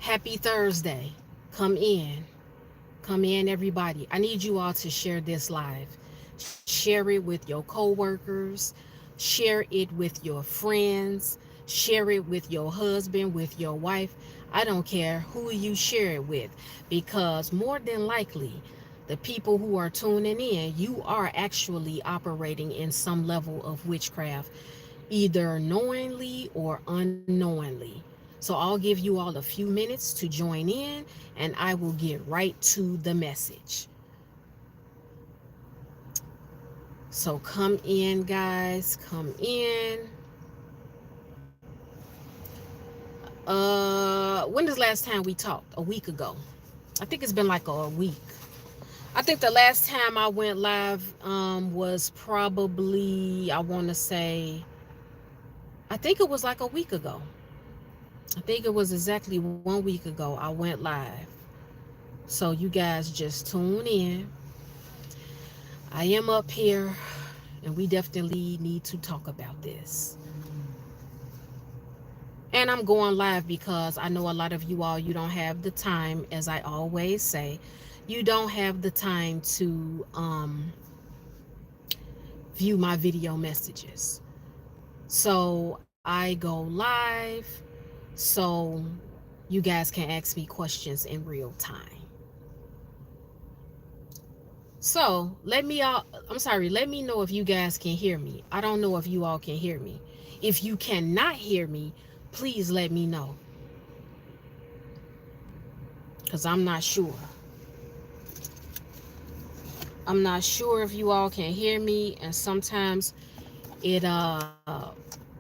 Happy Thursday. Come in. Come in, everybody. I need you all to share this live. Share it with your coworkers. Share it with your friends. Share it with your husband, with your wife. I don't care who you share it with, because more than likely, the people who are tuning in, you are actually operating in some level of witchcraft, either knowingly or unknowingly. So I'll give you all a few minutes to join in, and I will get right to the message. So come in, guys. Come in. When is the last time we talked? A week ago. I think it's been like a week. I think the last time I went live was probably, I want to say, I think it was like a week ago. I think it was exactly 1 week ago I went live. So you guys just tune in. I am up here, and we definitely need to talk about this. And I'm going live because I know a lot of you all, you don't have the time, as I always say, you don't have the time to view my video messages. So I go live so you guys can ask me questions in real time. So let me know if you guys can hear me. I don't know if you all can hear me. If you cannot hear me, please let me know, because I'm not sure. I'm not sure if you all can hear me, and sometimes it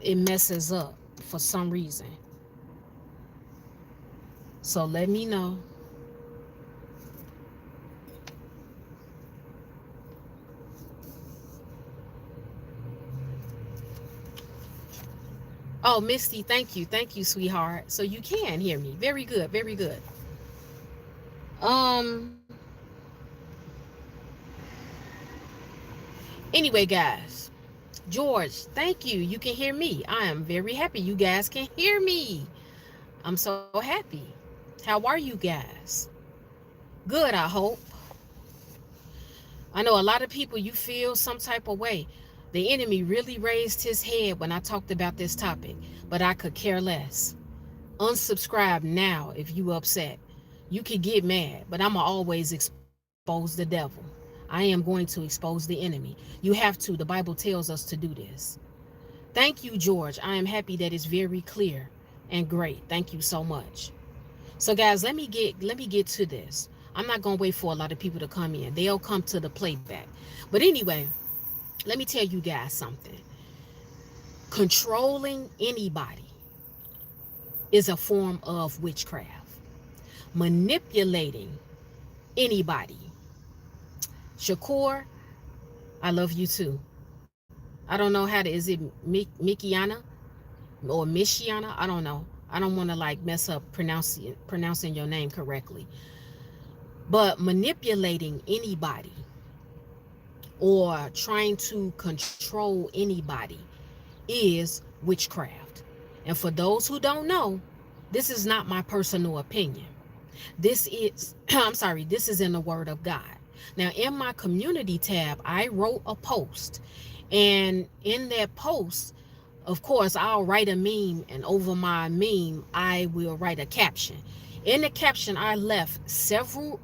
it messes up for some reason. So let me know. Oh, Misty, thank you. Thank you, sweetheart. So you can hear me. Very good. Very good. Um anyway, guys. George, thank you. You can hear me. I am very happy you guys can hear me. I'm so happy. How are you guys? Good, I hope. I know a lot of people, you feel some type of way. The enemy really raised his head when I talked about this topic, but I could care less. Unsubscribe now if you upset. You can get mad, but I'ma always expose the devil. I am going to expose the enemy. You have to. The Bible tells us to do this. Thank you, George. I am happy that it's very clear and great. Thank you so much. So guys, let me get to this. I'm not gonna wait for a lot of people to come in. They'll come to the playback. But anyway, let me tell you guys something. Controlling anybody is a form of witchcraft. Manipulating anybody. Shakur, I love you too. I don't know how to, is it Mikiana or Mishiana? I don't know. I don't want to like mess up pronouncing your name correctly. But manipulating anybody or trying to control anybody is witchcraft. And for those who don't know, this is not my personal opinion. This is, this is in the Word of God. Now, in my community tab, I wrote a post. And in that post, of course, I'll write a meme, and over my meme, I will write a caption. In the caption, I left several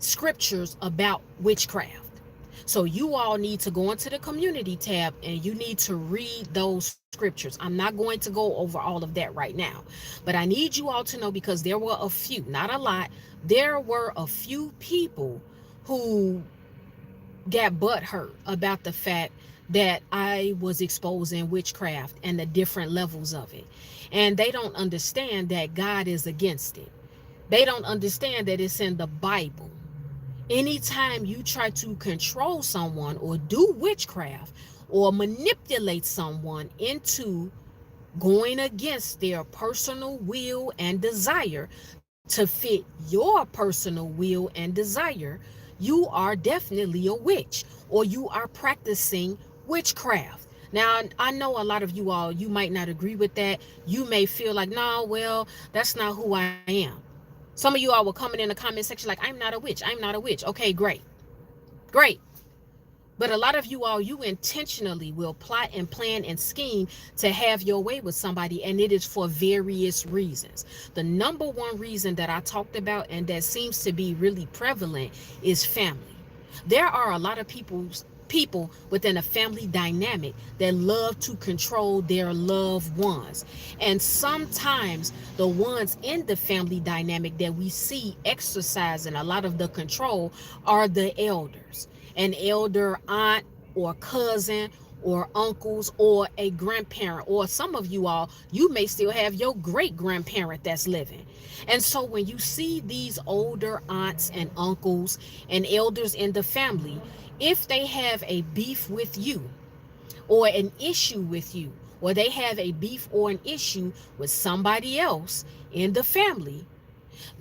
scriptures about witchcraft. So you all need to go into the community tab and you need to read those scriptures. I'm not going to go over all of that right now, but I need you all to know, because there were a few, not a lot, there were a few people who got butthurt about the fact that I was exposing witchcraft and the different levels of it. And they don't understand that God is against it. They don't understand that it's in the Bible. Anytime you try to control someone or do witchcraft or manipulate someone into going against their personal will and desire to fit your personal will and desire, you are definitely a witch, or you are practicing witchcraft. Now, I know a lot of you all, you might not agree with that. You may feel like, no, well, that's not who I am. Some of you all will comment in the comment section like, I'm not a witch. I'm not a witch. Okay, great. Great. But a lot of you all, you intentionally will plot and plan and scheme to have your way with somebody, and it is for various reasons. The number one reason that I talked about, and that seems to be really prevalent, is family. There are a lot of people within a family dynamic that love to control their loved ones. And sometimes the ones in the family dynamic that we see exercising a lot of the control are the elders, an elder aunt or cousin or uncles or a grandparent, or some of you all, you may still have your great grandparent that's living. And so when you see these older aunts and uncles and elders in the family, if they have a beef with you or an issue with you, or they have a beef or an issue with somebody else in the family,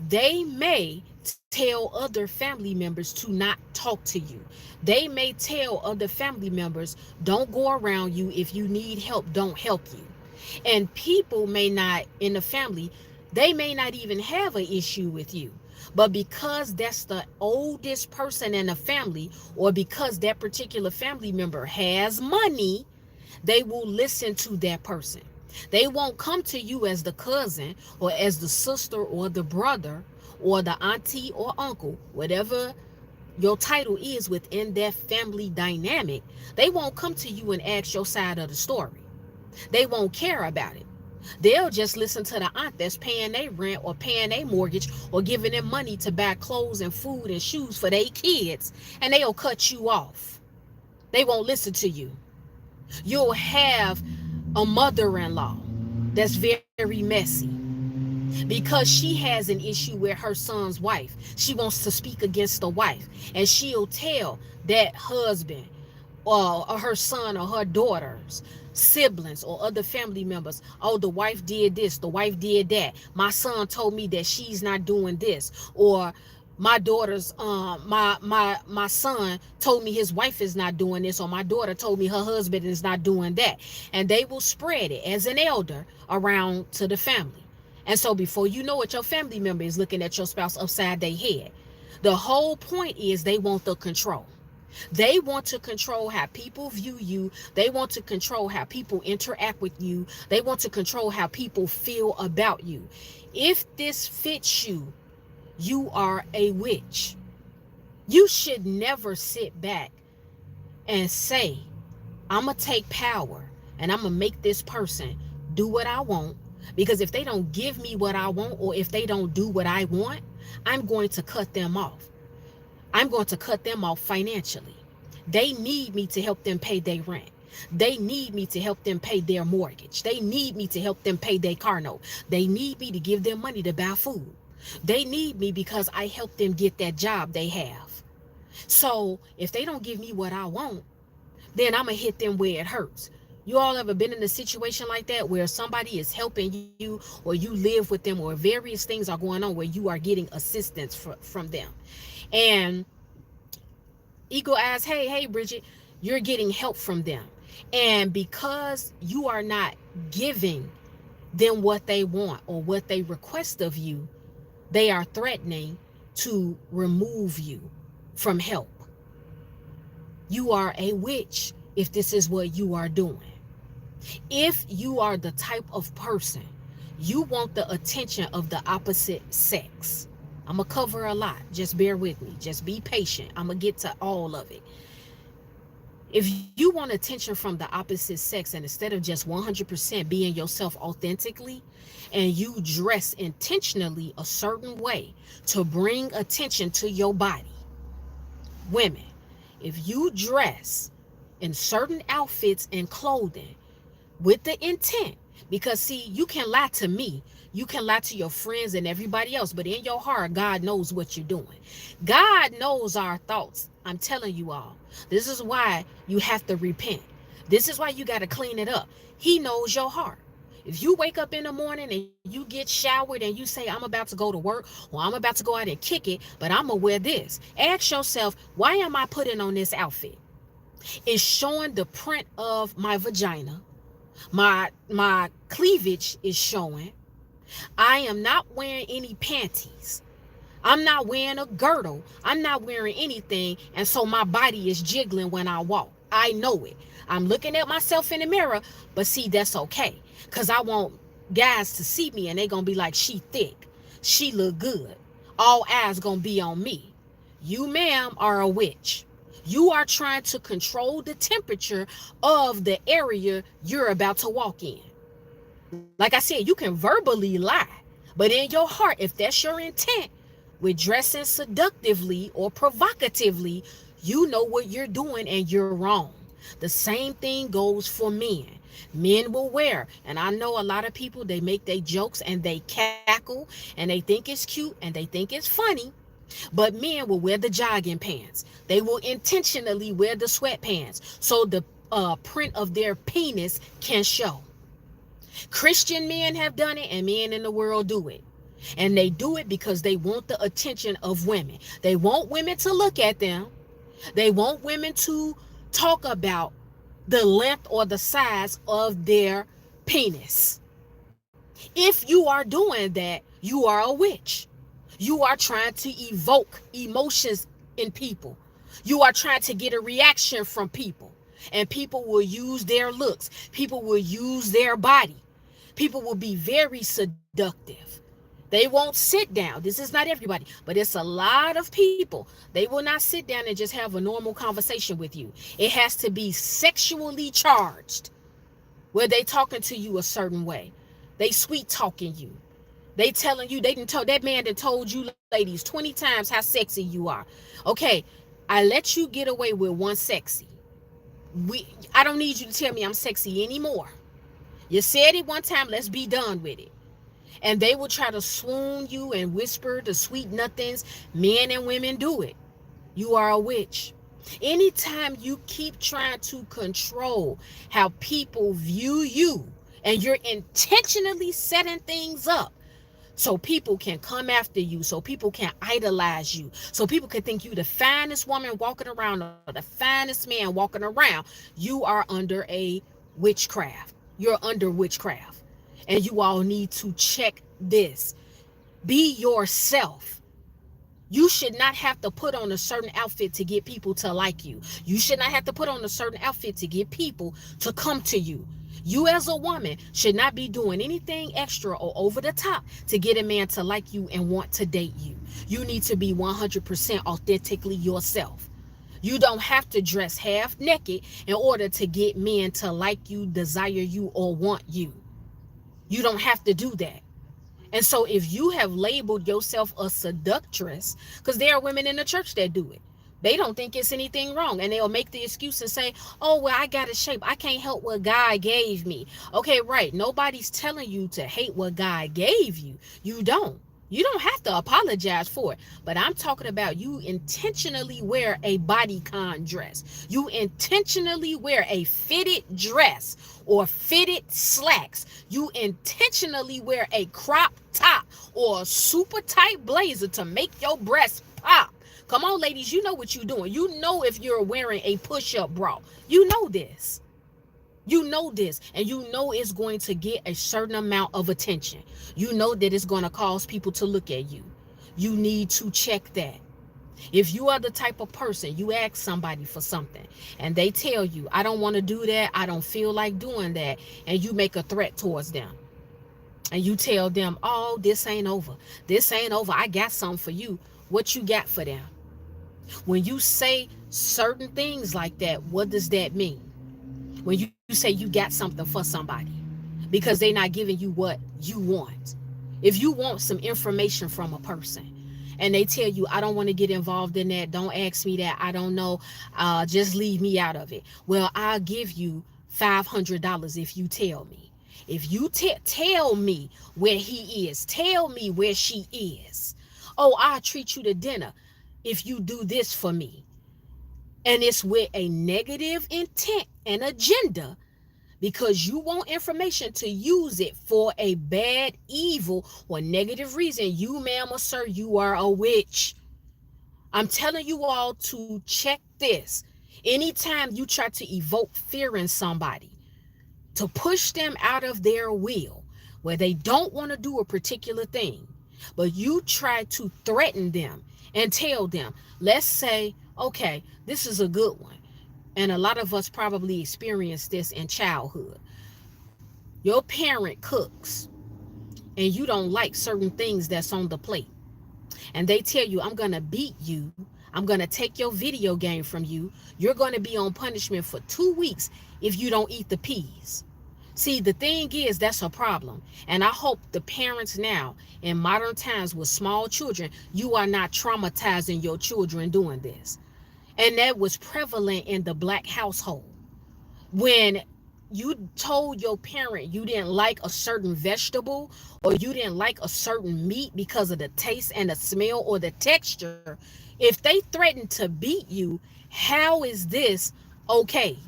they may tell other family members to not talk to you. They may tell other family members, don't go around you. If you need help, don't help you. And people may not, in the family, they may not even have an issue with you. But because that's the oldest person in the family, or because that particular family member has money, they will listen to that person. They won't come to you as the cousin or as the sister or the brother or the auntie or uncle, whatever your title is within that family dynamic. They won't come to you and ask your side of the story. They won't care about it. They'll just listen to the aunt that's paying their rent or paying their mortgage or giving them money to buy clothes and food and shoes for their kids, and they'll cut you off. They won't listen to you. You'll have a mother-in-law that's very messy because she has an issue with her son's wife. She wants to speak against the wife, and she'll tell that husband or her son or her daughters, siblings or other family members, oh, the wife did this, the wife did that, my son told me that she's not doing this, or my daughter's my son told me his wife is not doing this, or my daughter told me her husband is not doing that. And they will spread it as an elder around to the family. And so before you know it, your family member is looking at your spouse upside their head. The whole point is they want the control. They want to control how people view you. They want to control how people interact with you. They want to control how people feel about you. If this fits you, you are a witch. You should never sit back and say, I'm going to take power and I'm going to make this person do what I want. Because if they don't give me what I want, or if they don't do what I want, I'm going to cut them off. I'm going to cut them off financially. They need me to help them pay their rent. They need me to help them pay their mortgage. They need me to help them pay their car note. They need me to give them money to buy food. They need me because I help them get that job they have. So if they don't give me what I want, then I'm going to hit them where it hurts. You all ever been in a situation like that where somebody is helping you, or you live with them, or various things are going on where you are getting assistance from them? And Eagle eyes, hey, Bridget, you're getting help from them. And because you are not giving them what they want or what they request of you, they are threatening to remove you from help. You are a witch if this is what you are doing. If you are the type of person, you want the attention of the opposite sex. I'm going to cover a lot. Just bear with me. Just be patient. I'm going to get to all of it. If you want attention from the opposite sex, and instead of just 100% being yourself authentically, and you dress intentionally a certain way to bring attention to your body, women, if you dress in certain outfits and clothing with the intent, because see, you can lie to me, you can lie to your friends and everybody else, but in your heart, God knows what you're doing. God knows our thoughts. I'm telling you all, this is why you have to repent. This is why you got to clean it up. He knows your heart. If you wake up in the morning and you get showered and you say, I'm about to go to work, or I'm about to go out and kick it, but I'm going to wear this. Ask yourself, why am I putting on this outfit? It's showing the print of my vagina. My cleavage is showing. I am not wearing any panties. I'm not wearing a girdle. I'm not wearing anything. And so my body is jiggling when I walk. I know it. I'm looking at myself in the mirror, but see, that's okay. Because I want guys to see me and they going to be like, she thick. She look good. All eyes going to be on me. You, ma'am, are a witch. You are trying to control the temperature of the area you're about to walk in. Like I said, you can verbally lie, but in your heart, if that's your intent with dressing seductively or provocatively, you know what you're doing and you're wrong. The same thing goes for men. Men will wear, and I know a lot of people, they make their jokes and they cackle and they think it's cute and they think it's funny, but men will wear the jogging pants. They will intentionally wear the sweatpants so the print of their penis can show. Christian men have done it and men in the world do it. And they do it because they want the attention of women. They want women to look at them. They want women to talk about the length or the size of their penis. If you are doing that, you are a witch. You are trying to evoke emotions in people. You are trying to get a reaction from people. And people will use their looks. People will use their body. People will be very seductive. They won't sit down. This is not everybody, but it's a lot of people. They will not sit down and just have a normal conversation with you. It has to be sexually charged, where they talking to you a certain way. They sweet talking you. They telling you, they didn't told that man that told you ladies 20 times how sexy you are. Okay, I let you get away with one sexy. I don't need you to tell me I'm sexy anymore. You said it one time, let's be done with it. And they will try to swoon you and whisper the sweet nothings. Men and women do it. You are a witch. Anytime you keep trying to control how people view you and you're intentionally setting things up so people can come after you, so people can idolize you, so people can think you the finest woman walking around or the finest man walking around, you are under a witchcraft. You're under witchcraft. And you all need to check this. Be yourself. You should not have to put on a certain outfit to get people to like you. You should not have to put on a certain outfit to get people to come to you. You as a woman should not be doing anything extra or over the top to get a man to like you and want to date you. You need to be 100% authentically yourself. You don't have to dress half naked in order to get men to like you, desire you, or want you. You don't have to do that. And so if you have labeled yourself a seductress, because there are women in the church that do it, they don't think it's anything wrong. And they'll make the excuse and say, oh, well, I got a shape. I can't help what God gave me. Okay, right. Nobody's telling you to hate what God gave you. You don't. You don't have to apologize for it. But I'm talking about you intentionally wear a bodycon dress. You intentionally wear a fitted dress or fitted slacks. You intentionally wear a crop top or a super tight blazer to make your breasts pop. Come on, ladies, you know what you're doing. You know if you're wearing a push-up bra. You know this. You know this, and you know it's going to get a certain amount of attention. You know that it's going to cause people to look at you. You need to check that. If you are the type of person, you ask somebody for something, and they tell you, I don't want to do that, I don't feel like doing that, and you make a threat towards them. And you tell them, oh, this ain't over. This ain't over. I got something for you. What you got for them? When you say certain things like that, what does that mean? When you say you got something for somebody because they're not giving you what you want. If you want some information from a person and they tell you, I don't want to get involved in that, don't ask me that, I don't know, just leave me out of it. Well, I'll give you $500 if you tell me. If you tell me where he is, tell me where she is. Oh, I'll treat you to dinner if you do this for me. And it's with a negative intent and agenda because you want information to use it for a bad, evil, or negative reason. You, ma'am or sir, you are a witch. I'm telling you all to check this. Anytime you try to evoke fear in somebody to push them out of their will, where they don't want to do a particular thing, but you try to threaten them and tell them, let's say, okay, this is a good one. And a lot of us probably experienced this in childhood. Your parent cooks and you don't like certain things that's on the plate. And they tell you, I'm going to beat you. I'm going to take your video game from you. You're going to be on punishment for 2 weeks if you don't eat the peas. See, the thing is, that's a problem. And I hope the parents now in modern times with small children, you are not traumatizing your children doing this. And that was prevalent in the black household. When you told your parent you didn't like a certain vegetable or you didn't like a certain meat because of the taste and the smell or the texture, if they threaten to beat you, how is this okay?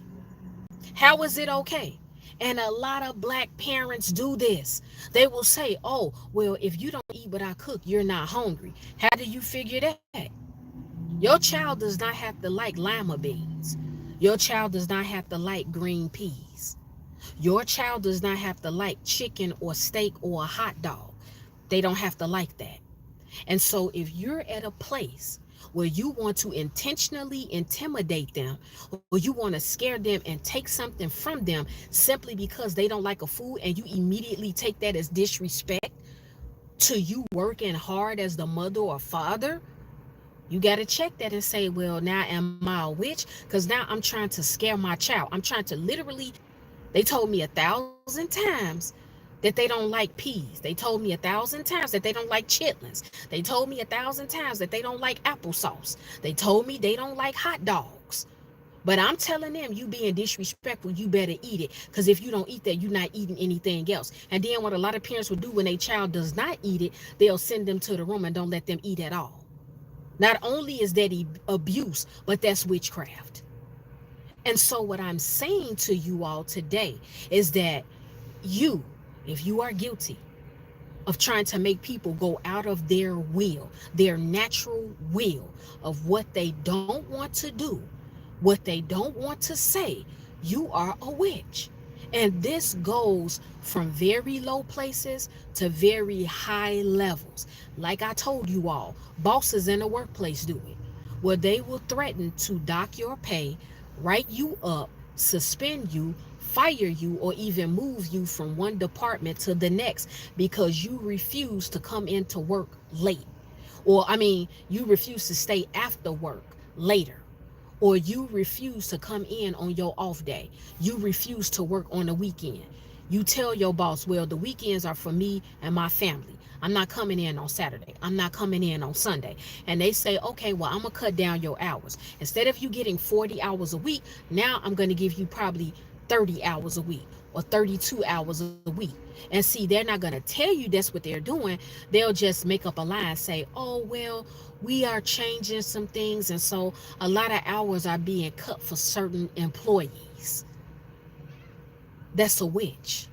How is it okay? And a lot of black parents do this. They will say, oh, well, if you don't eat what I cook, you're not hungry. How do you figure that? Your child does not have to like lima beans. Your child does not have to like green peas. Your child does not have to like chicken or steak or a hot dog. They don't have to like that. And so if you're at a place where you want to intentionally intimidate them or you want to scare them and take something from them simply because they don't like a food, and you immediately take that as disrespect to you working hard as the mother or father, you got to check that and say, well, now am I a witch? Because now I'm trying to scare my child. I'm trying to literally, they told me 1,000 times that they don't like peas. They told me 1,000 times that they don't like chitlins. They told me 1,000 times that they don't like applesauce. They told me they don't like hot dogs. But I'm telling them, you being disrespectful, you better eat it. Because if you don't eat that, you're not eating anything else. And then what a lot of parents will do when their child does not eat it, they'll send them to the room and don't let them eat at all. Not only is that abuse, but that's witchcraft. And so what I'm saying to you all today is that you, if you are guilty of trying to make people go out of their will, their natural will of what they don't want to do, what they don't want to say, you are a witch. And this goes from very low places to very high levels. Like I told you all, bosses in the workplace do it, where they will threaten to dock your pay, write you up, suspend you, fire you, or even move you from one department to the next because you refuse to come into work late. You refuse to stay after work later. Or you refuse to come in on your off day. You refuse to work on the weekend. You tell your boss, well, the weekends are for me and my family. I'm not coming in on Saturday. I'm not coming in on Sunday. And they say, okay, well, I'm going to cut down your hours. Instead of you getting 40 hours a week, now I'm going to give you probably 30 hours a week or 32 hours a week. And see, they're not going to tell you that's what they're doing. They'll just make up a lie and say, oh, well, we are changing some things. And so a lot of hours are being cut for certain employees. That's a witch.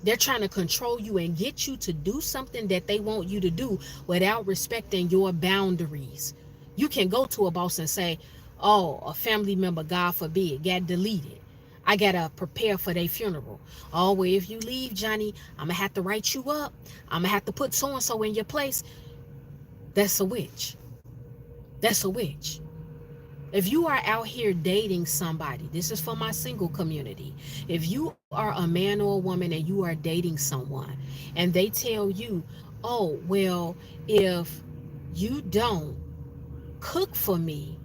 They're trying to control you and get you to do something that they want you to do without respecting your boundaries. You can go to a boss and say, oh, a family member, God forbid, got deleted. I got to prepare for their funeral. Oh, well, if you leave, Johnny, I'm going to have to write you up. I'm going to have to put so-and-so in your place. That's a witch. That's a witch. If you are out here dating somebody, this is for my single community. If you are a man or a woman and you are dating someone and they tell you, oh, well, if you don't cook for me,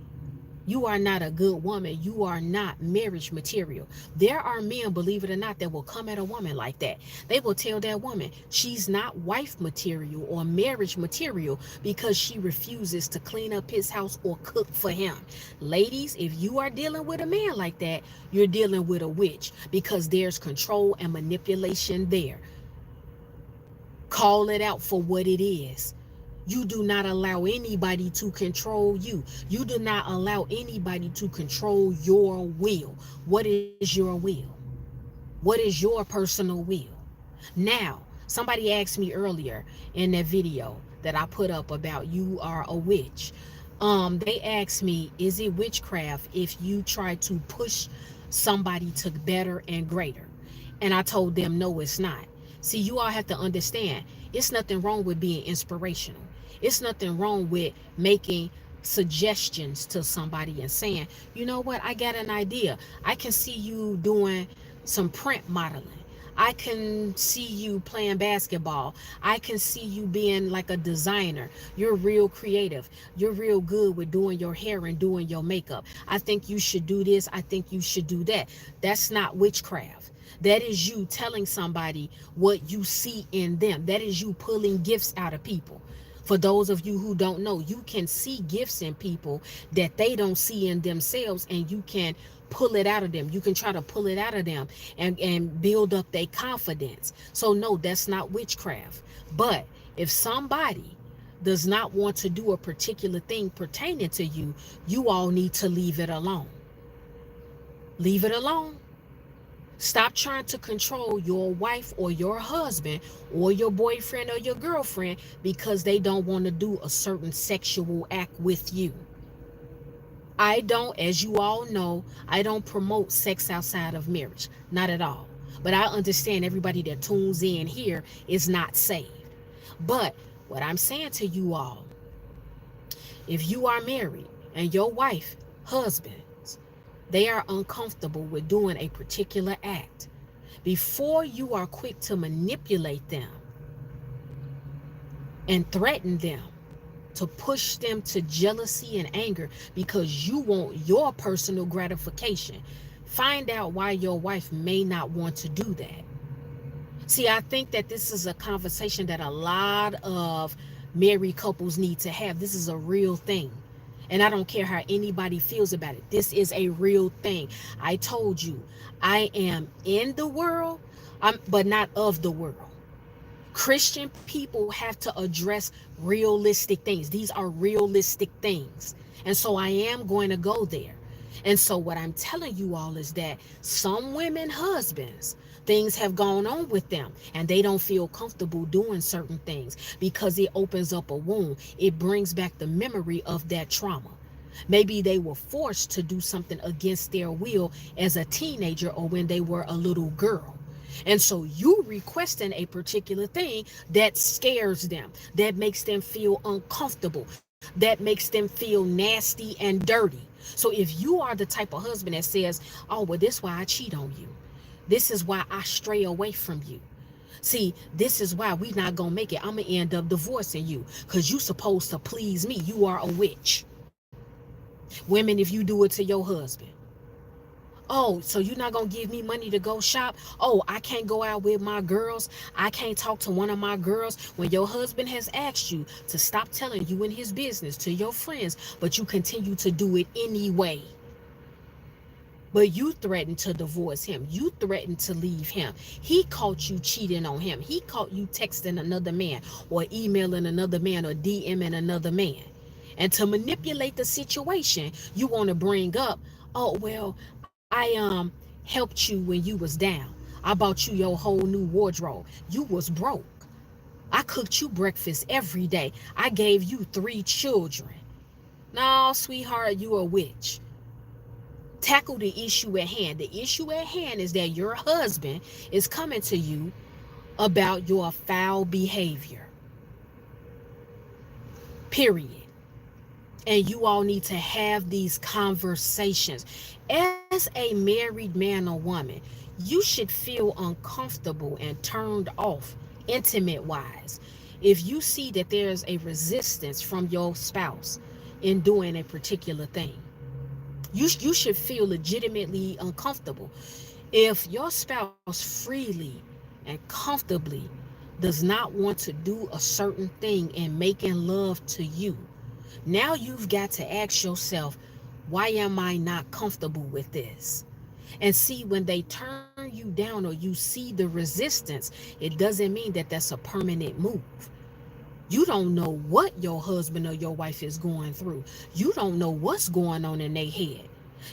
you are not a good woman. You are not marriage material. There are men, believe it or not, that will come at a woman like that. They will tell that woman she's not wife material or marriage material because she refuses to clean up his house or cook for him. Ladies, if you are dealing with a man like that, you're dealing with a witch because there's control and manipulation there. Call it out for what it is. You do not allow anybody to control you. You do not allow anybody to control your will. What is your will? What is your personal will? Now, somebody asked me earlier in that video that I put up about you are a witch. They asked me, is it witchcraft if you try to push somebody to better and greater? And I told them, no, it's not. See, you all have to understand, it's nothing wrong with being inspirational. It's nothing wrong with making suggestions to somebody and saying, you know what, I got an idea. I can see you doing some print modeling. I can see you playing basketball. I can see you being like a designer. You're real creative. You're real good with doing your hair and doing your makeup. I think you should do this. I think you should do that. That's not witchcraft. That is you telling somebody what you see in them. That is you pulling gifts out of people. For those of you who don't know, you can see gifts in people that they don't see in themselves, and you can pull it out of them. You can try to pull it out of them and build up their confidence. So no, that's not witchcraft. But if somebody does not want to do a particular thing pertaining to you, you all need to leave it alone. Leave it alone. Stop trying to control your wife or your husband or your boyfriend or your girlfriend because they don't want to do a certain sexual act with you. I don't, as you all know, I don't promote sex outside of marriage. Not at all. But I understand everybody that tunes in here is not saved. But what I'm saying to you all, if you are married and your wife, husbands, they are uncomfortable with doing a particular act, before you are quick to manipulate them and threaten them, to push them to jealousy and anger because you want your personal gratification, find out why your wife may not want to do that. See, I think that this is a conversation that a lot of married couples need to have. This is a real thing. And I don't care how anybody feels about it. This is a real thing. I told you, I am in the world, but not of the world. Christian people have to address realistic things. These are realistic things. And so I am going to go there. And so what I'm telling you all is that some women husbands, things have gone on with them and they don't feel comfortable doing certain things because it opens up a wound. It brings back the memory of that trauma. Maybe they were forced to do something against their will as a teenager or when they were a little girl. And so you requesting a particular thing that scares them, that makes them feel uncomfortable, that makes them feel nasty and dirty. So if you are the type of husband that says, oh, well, this is why I cheat on you. This is why I stray away from you. See, this is why we not going to make it. I'm going to end up divorcing you because you supposed to please me. You are a witch. Women, if you do it to your husband. Oh, so you're not going to give me money to go shop? Oh, I can't go out with my girls. I can't talk to one of my girls. When your husband has asked you to stop telling you in his business to your friends, but you continue to do it anyway. But you threatened to divorce him. You threatened to leave him. He caught you cheating on him. He caught you texting another man or emailing another man or DMing another man. And to manipulate the situation, you want to bring up, oh, well, I helped you when you was down. I bought you your whole new wardrobe. You was broke. I cooked you breakfast every day. I gave you 3 children. No, sweetheart, you a witch. Tackle the issue at hand. The issue at hand is that your husband is coming to you about your foul behavior. Period. And you all need to have these conversations. As a married man or woman, you should feel uncomfortable and turned off intimate wise if you see that there's a resistance from your spouse in doing a particular thing. You should feel legitimately uncomfortable. If your spouse freely and comfortably does not want to do a certain thing in making love to you, now you've got to ask yourself, why am I not comfortable with this? And see, when they turn you down or you see the resistance, it doesn't mean that that's a permanent move. You don't know what your husband or your wife is going through. You don't know what's going on in their head.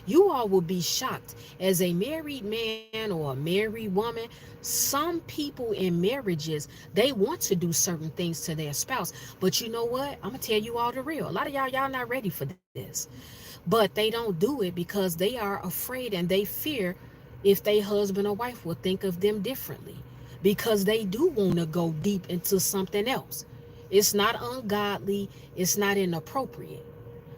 You all will be shocked. As a married man or a married woman, some people in marriages, they want to do certain things to their spouse. But you know what? I'm going to tell you all the real. A lot of y'all not ready for this. But they don't do it because they are afraid and they fear if their husband or wife will think of them differently, because they do want to go deep into something else. It's not ungodly, it's not inappropriate.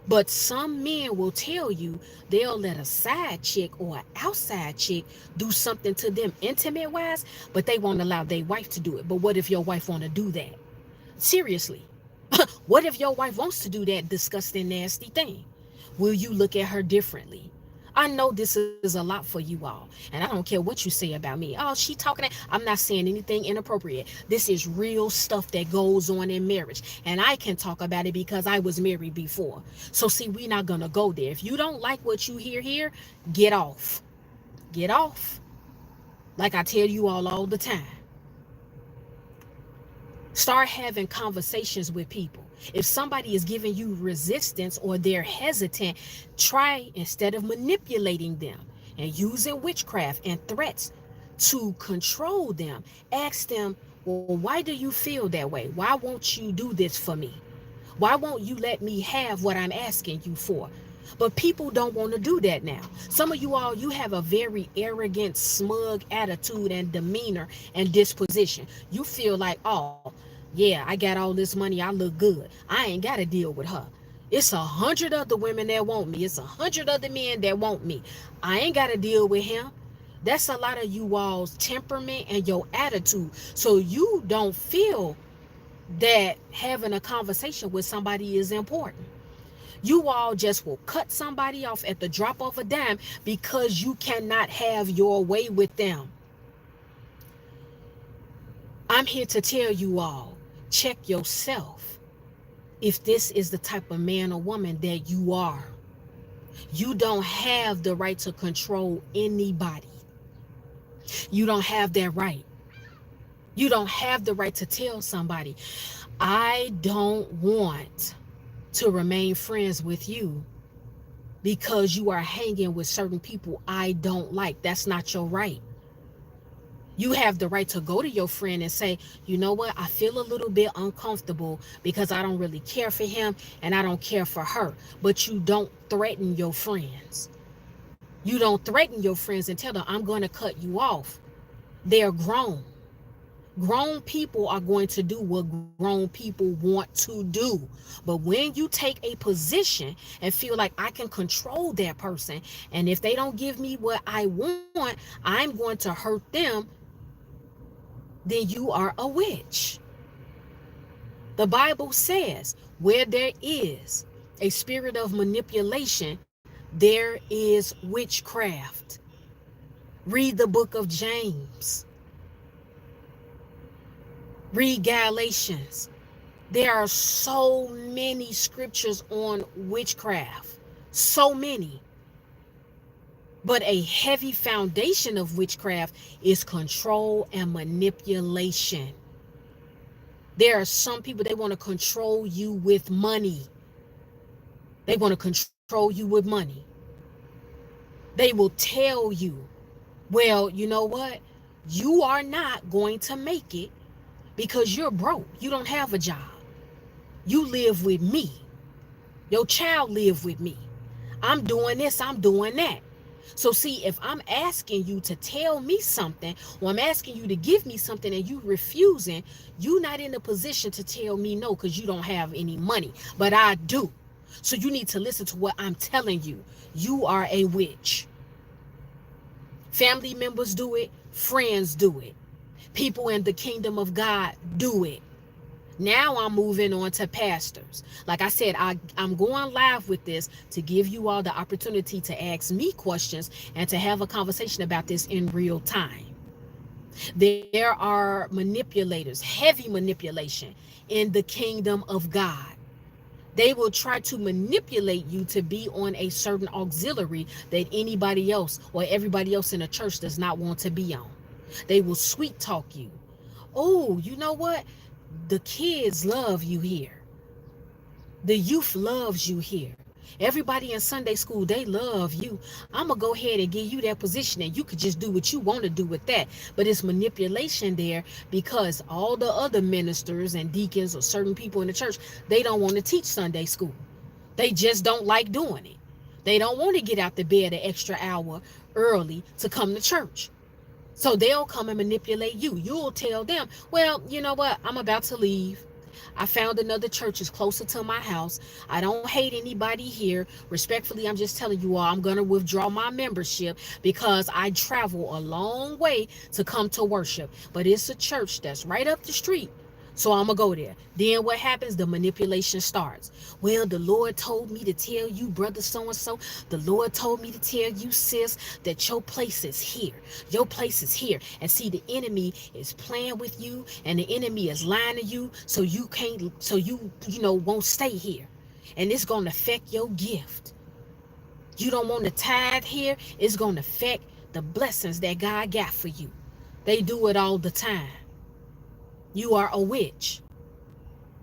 But some men will tell you they'll let a side chick or an outside chick do something to them intimate wise, but they won't allow their wife to do it. But what if your wife want to do that? Seriously. What if your wife wants to do that disgusting, nasty thing? Will you look at her differently? I know this is a lot for you all, and I don't care what you say about me. Oh, she talking that. I'm not saying anything inappropriate. This is real stuff that goes on in marriage, and I can talk about it because I was married before. So see, we're not gonna go there. If you don't like what you hear here, get off. Get off. Like I tell you all the time. Start having conversations with people. If somebody is giving you resistance or they're hesitant, try, instead of manipulating them and using witchcraft and threats to control them, ask them, well, why do you feel that way? Why won't you do this for me? Why won't you let me have what I'm asking you for? But people don't want to do that now. Some of you all, you have a very arrogant, smug attitude and demeanor and disposition. You feel like, oh, yeah, I got all this money, I look good, I ain't got to deal with her. It's 100 other women that want me. It's 100 other men that want me. I ain't got to deal with him. That's a lot of you all's temperament and your attitude. So you don't feel that having a conversation with somebody is important. You all just will cut somebody off at the drop of a dime because you cannot have your way with them. I'm here to tell you all, check yourself if this is the type of man or woman that you are. You don't have the right to control anybody. You don't have that right. You don't have the right to tell somebody, I don't want to remain friends with you because you are hanging with certain people I don't like. That's not your right. You have the right to go to your friend and say, you know what, I feel a little bit uncomfortable because I don't really care for him and I don't care for her. But you don't threaten your friends. You don't threaten your friends and tell them, I'm going to cut you off. They're grown. Grown people are going to do what grown people want to do. But when you take a position and feel like I can control that person, and if they don't give me what I want, I'm going to hurt them, then you are a witch. The Bible says, where there is a spirit of manipulation, there is witchcraft. Read the book of James. Read Galatians. There are so many scriptures on witchcraft. So many. But a heavy foundation of witchcraft is control and manipulation. There are some people, they want to control you with money. They want to control you with money. They will tell you, well, you know what? You are not going to make it because you're broke. You don't have a job. You live with me. Your child live with me. I'm doing this, I'm doing that. So see, if I'm asking you to tell me something, or I'm asking you to give me something and you refusing, you're not in a position to tell me no because you don't have any money. But I do. So you need to listen to what I'm telling you. You are a witch. Family members do it. Friends do it. People in the kingdom of God do it. Now I'm moving on to pastors. Like I said, I'm going live with this to give you all the opportunity to ask me questions and to have a conversation about this in real time. There are manipulators, heavy manipulation in the kingdom of God. They will try to manipulate you to be on a certain auxiliary that anybody else or everybody else in the church does not want to be on. They will sweet talk you. Oh, you know what? The kids love you here. The youth loves you here. Everybody in Sunday school, they love you. I'm going to go ahead and give you that position and you could just do what you want to do with that. But it's manipulation there because all the other ministers and deacons or certain people in the church, they don't want to teach Sunday school. They just don't like doing it. They don't want to get out the bed an extra hour early to come to church. So they'll come and manipulate you. You'll tell them, well, you know what? I'm about to leave. I found another church is closer to my house. I don't hate anybody here. Respectfully, I'm just telling you all, I'm going to withdraw my membership because I travel a long way to come to worship. But it's a church that's right up the street. So I'm going to go there. Then what happens? The manipulation starts. Well, the Lord told me to tell you, brother so-and-so. The Lord told me to tell you, sis, that your place is here. Your place is here. And see, the enemy is playing with you and the enemy is lying to you so you can't, so you won't stay here. And it's going to affect your gift. You don't want to tithe here. It's going to affect the blessings that God got for you. They do it all the time. You are a witch.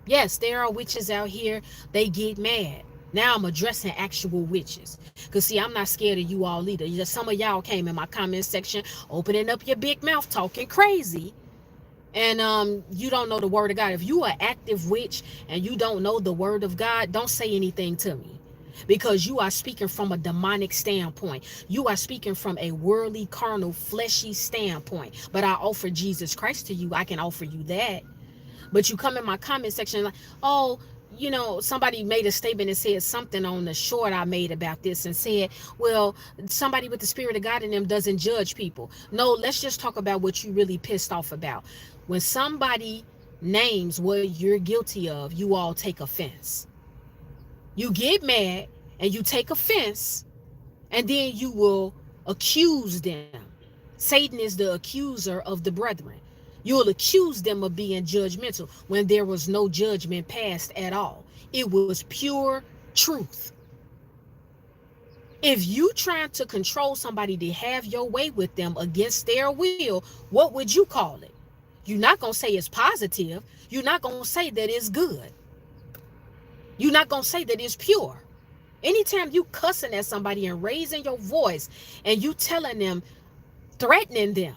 Yes, there are witches out here. They get mad. Now I'm addressing actual witches. Because see, I'm not scared of you all either. Some of y'all came in my comment section opening up your big mouth talking crazy. And you don't know the word of God. If you are an active witch and you don't know the word of God, don't say anything to me. Because you are speaking from a demonic standpoint. You are speaking from a worldly, carnal, fleshy standpoint. But I offer Jesus Christ to you. I can offer you that. But you come in my comment section like, oh, somebody made a statement and said something on the short I made about this and said, well, somebody with the Spirit of God in them doesn't judge people. No, let's just talk about what you really pissed off about. When somebody names what you're guilty of, you all take offense. You get mad and you take offense, and then you will accuse them. Satan is the accuser of the brethren. You will accuse them of being judgmental when there was no judgment passed at all. It was pure truth. If you trying to control somebody to have your way with them against their will, what would you call it? You're not going to say it's positive. You're not going to say that it's good. You're not going to say that it's pure. Anytime you cussing at somebody and raising your voice and you telling them, threatening them,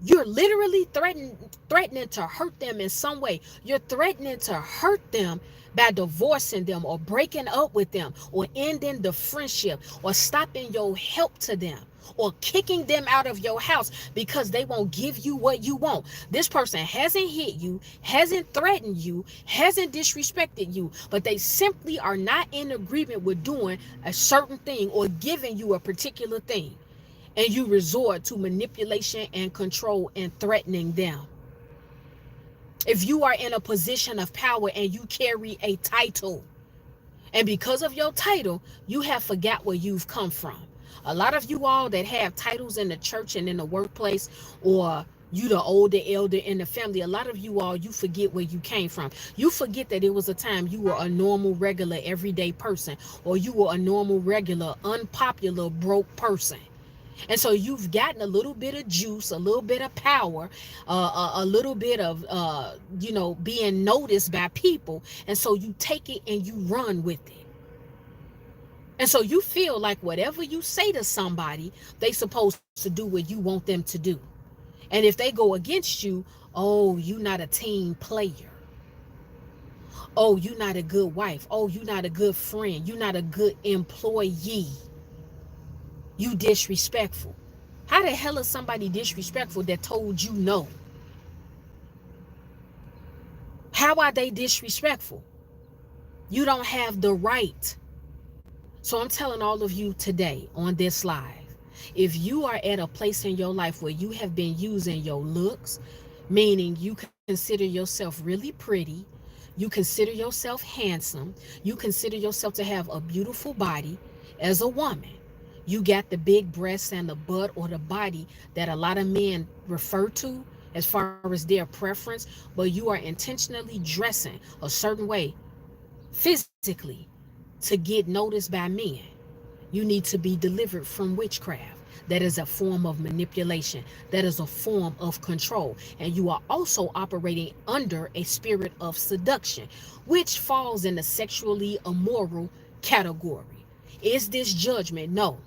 you're literally threatening to hurt them in some way. You're threatening to hurt them by divorcing them or breaking up with them or ending the friendship or stopping your help to them or kicking them out of your house because they won't give you what you want. This person hasn't hit you, hasn't threatened you, hasn't disrespected you, but they simply are not in agreement with doing a certain thing or giving you a particular thing. And you resort to manipulation and control and threatening them. If you are in a position of power and you carry a title, and because of your title, you have forgot where you've come from. A lot of you all that have titles in the church and in the workplace, or you the older elder in the family, a lot of you all, you forget where you came from. You forget that it was a time you were a normal, regular, everyday person, or you were a normal, regular, unpopular, broke person. And so you've gotten a little bit of juice, a little bit of power, a little bit of, being noticed by people. And so you take it and you run with it. And so you feel like whatever you say to somebody, they supposed to do what you want them to do. And if they go against you, oh, you're not a team player. Oh, you're not a good wife. Oh, you're not a good friend. You're not a good employee. You disrespectful. How the hell is somebody disrespectful that told you no? How are they disrespectful? You don't have the right. So I'm telling all of you today on this live, if you are at a place in your life where you have been using your looks, meaning you consider yourself really pretty, you consider yourself handsome, you consider yourself to have a beautiful body as a woman, you got the big breasts and the butt or the body that a lot of men refer to as far as their preference, but you are intentionally dressing a certain way physically to get noticed by men. You need to be delivered from witchcraft. That is a form of manipulation. That is a form of control. And you are also operating under a spirit of seduction, which falls in the sexually immoral category. Is this judgment? No.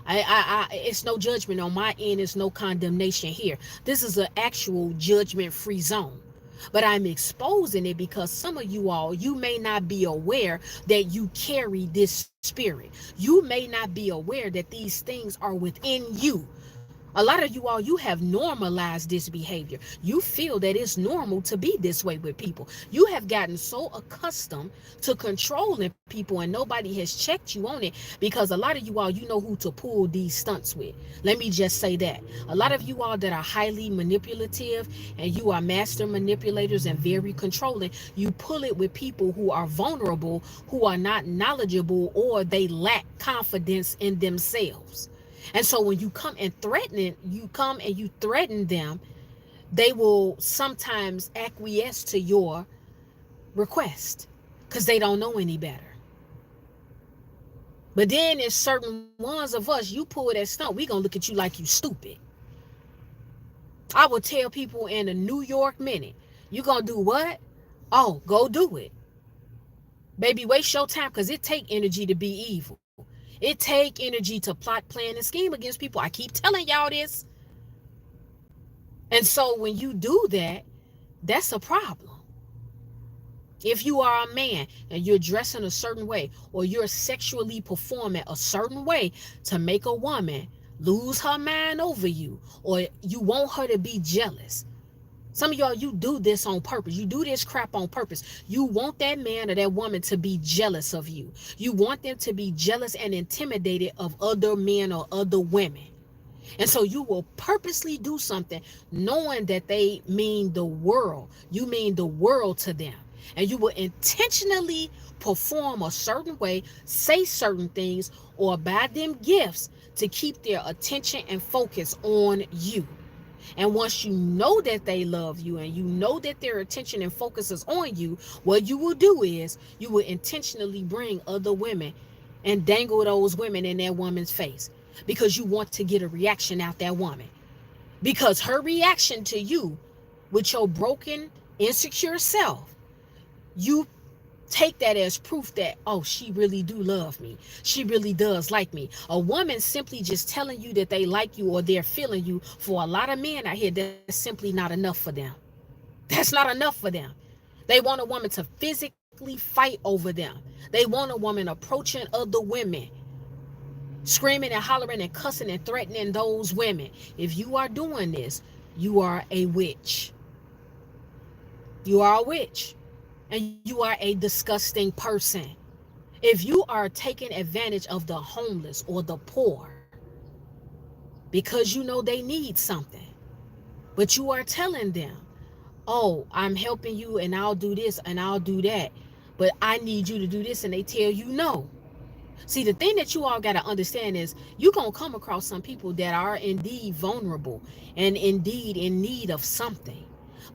It's no judgment on my end. It's no condemnation here. This is an actual judgment-free zone. But I'm exposing it because some of you all, you may not be aware that you carry this spirit. You may not be aware that these things are within you. A lot of you all, you have normalized this behavior. You feel that it's normal to be this way with people. You have gotten so accustomed to controlling people and nobody has checked you on it, because a lot of you all, you know who to pull these stunts with. Let me just say that. A lot of you all that are highly manipulative and you are master manipulators and very controlling, you pull it with people who are vulnerable, who are not knowledgeable, or they lack confidence in themselves. And so when you come and you threaten them, they will sometimes acquiesce to your request because they don't know any better. But then there's certain ones of us, you pull that stunt, we gonna look at you like you stupid. I would tell people in a New York minute, you gonna do what? Oh, go do it. Baby, waste your time, because it take energy to be evil. It take energy to plot, plan, and scheme against people. I keep telling y'all this. And so when you do that, that's a problem. If you are a man and you're dressing a certain way, or you're sexually performing a certain way to make a woman lose her mind over you, or you want her to be jealous. Some of y'all, you do this on purpose. You do this crap on purpose. You want that man or that woman to be jealous of you. You want them to be jealous and intimidated of other men or other women. And so you will purposely do something knowing that they mean the world. You mean the world to them. And you will intentionally perform a certain way, say certain things, or buy them gifts to keep their attention and focus on you. And once you know that they love you and you know that their attention and focus is on you, what you will do is you will intentionally bring other women and dangle those women in that woman's face, because you want to get a reaction out that woman. Because her reaction to you with your broken, insecure self, you take that as proof that, oh, she really do love me. She really does like me. A woman simply just telling you that they like you or they're feeling you, for a lot of men out here, that's simply not enough for them. That's not enough for them. They want a woman to physically fight over them. They want a woman approaching other women, screaming and hollering and cussing and threatening those women. If you are doing this, you are a witch. You are a witch. And you are a disgusting person. If you are taking advantage of the homeless or the poor because you know they need something, but you are telling them, oh, I'm helping you and I'll do this and I'll do that, but I need you to do this, and they tell you no. See, the thing that you all got to understand is you're going to come across some people that are indeed vulnerable and indeed in need of something.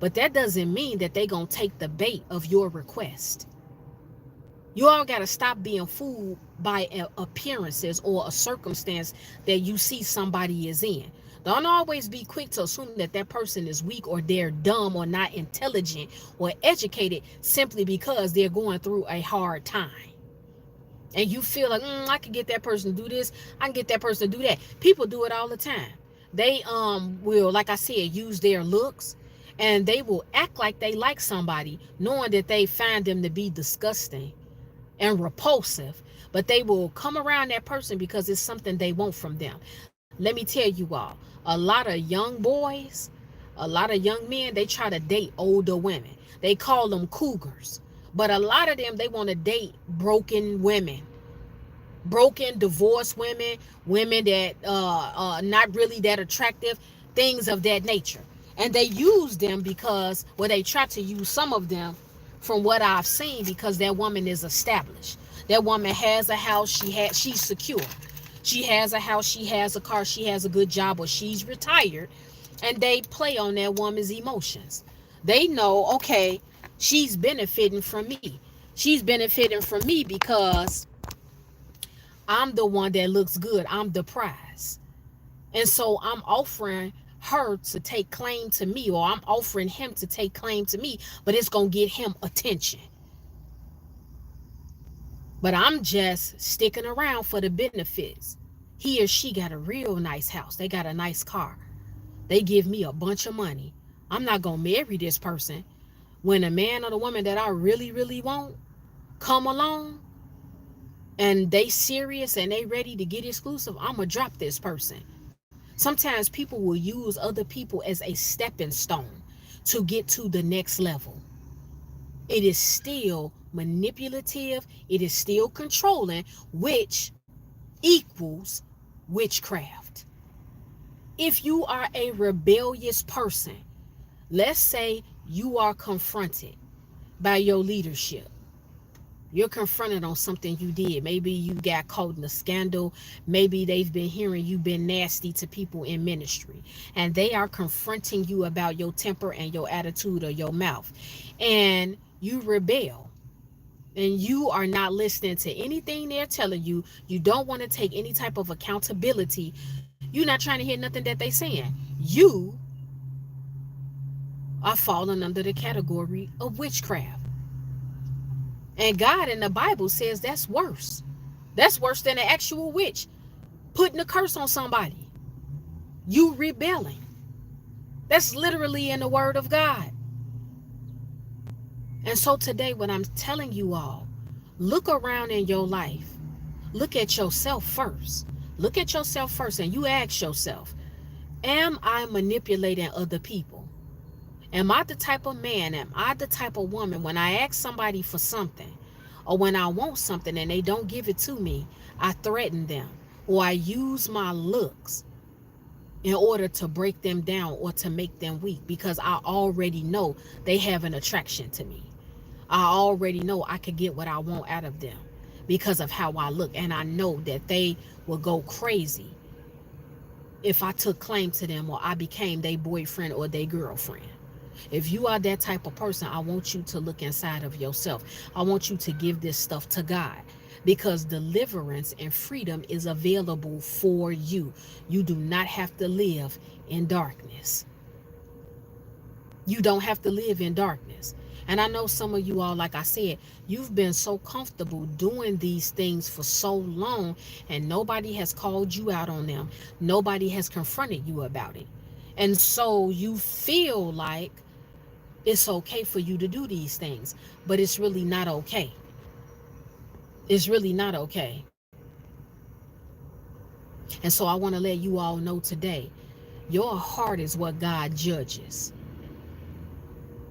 But that doesn't mean that they're going to take the bait of your request. You all got to stop being fooled by appearances or a circumstance that you see somebody is in. Don't always be quick to assume that that person is weak or they're dumb or not intelligent or educated simply because they're going through a hard time. And you feel like, I can get that person to do this, I can get that person to do that. People do it all the time. They will, like I said, use their looks, and they will act like they like somebody, knowing that they find them to be disgusting and repulsive, but they will come around that person because it's something they want from them. Let me tell you all, a lot of young boys, a lot of young men, they try to date older women. They call them cougars. But a lot of them, they want to date broken women, broken, divorced women, women that not really that attractive, things of that nature. And they use them because, well, they try to use some of them, from what I've seen, because that woman is established. That woman has a house, she's secure. She has a house, she has a car, she has a good job, or she's retired. And they play on that woman's emotions. They know, okay, she's benefiting from me. She's benefiting from me because I'm the one that looks good. I'm the prize. And so I'm offering her to take claim to me, or I'm offering him to take claim to me, but it's going to get him attention. But I'm just sticking around for the benefits. He or she got a real nice house. They got a nice car. They give me a bunch of money. I'm not going to marry this person. When a man or the woman that I really, really want come along and they serious and they ready to get exclusive, I'm going to drop this person. Sometimes people will use other people as a stepping stone to get to the next level. It is still manipulative. It is still controlling, which equals witchcraft. If you are a rebellious person, let's say you are confronted by your leadership. You're confronted on something you did. Maybe you got caught in a scandal. Maybe they've been hearing you've been nasty to people in ministry. And they are confronting you about your temper and your attitude or your mouth. And you rebel. And you are not listening to anything they're telling you. You don't want to take any type of accountability. You're not trying to hear nothing that they're saying. You are falling under the category of witchcraft. And God in the Bible says that's worse. That's worse than an actual witch putting a curse on somebody. You rebelling. That's literally in the word of God. And so today, what I'm telling you all, look around in your life. Look at yourself first. Look at yourself first and you ask yourself, am I manipulating other people? Am I the type of man, am I the type of woman, when I ask somebody for something or when I want something and they don't give it to me, I threaten them or I use my looks in order to break them down or to make them weak because I already know they have an attraction to me. I already know I could get what I want out of them because of how I look. And I know that they will go crazy if I took claim to them or I became their boyfriend or their girlfriend. If you are that type of person, I want you to look inside of yourself. I want you to give this stuff to God because deliverance and freedom is available for you. You do not have to live in darkness. You don't have to live in darkness. And I know some of you all, like I said, you've been so comfortable doing these things for so long and nobody has called you out on them. Nobody has confronted you about it. And so you feel like it's okay for you to do these things, but it's really not okay. It's really not okay. And so I want to let you all know today, your heart is what God judges.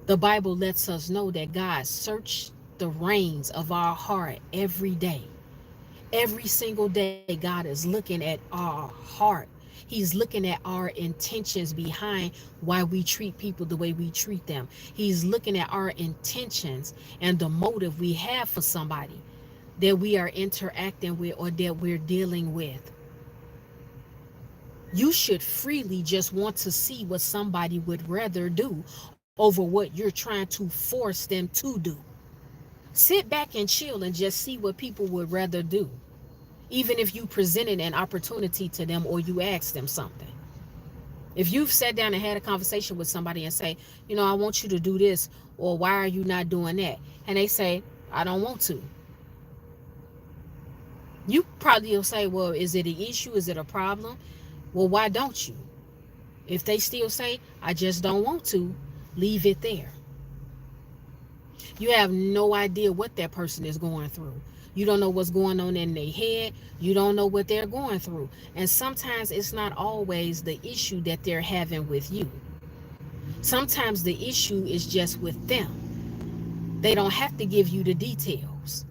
The Bible lets us know that God searched the reins of our heart every day. Every single day, God is looking at our heart. He's looking at our intentions behind why we treat people the way we treat them. He's looking at our intentions and the motive we have for somebody that we are interacting with or that we're dealing with. You should freely just want to see what somebody would rather do over what you're trying to force them to do. Sit back and chill and just see what people would rather do. Even if you presented an opportunity to them or you asked them something. If you've sat down and had a conversation with somebody and say, I want you to do this, or why are you not doing that? And they say, I don't want to. You probably will say, well, is it an issue? Is it a problem? Well, why don't you? If they still say, I just don't want to, leave it there. You have no idea what that person is going through. You don't know what's going on in their head. You don't know what they're going through. And sometimes it's not always the issue that they're having with you. Sometimes the issue is just with them. They don't have to give you the details.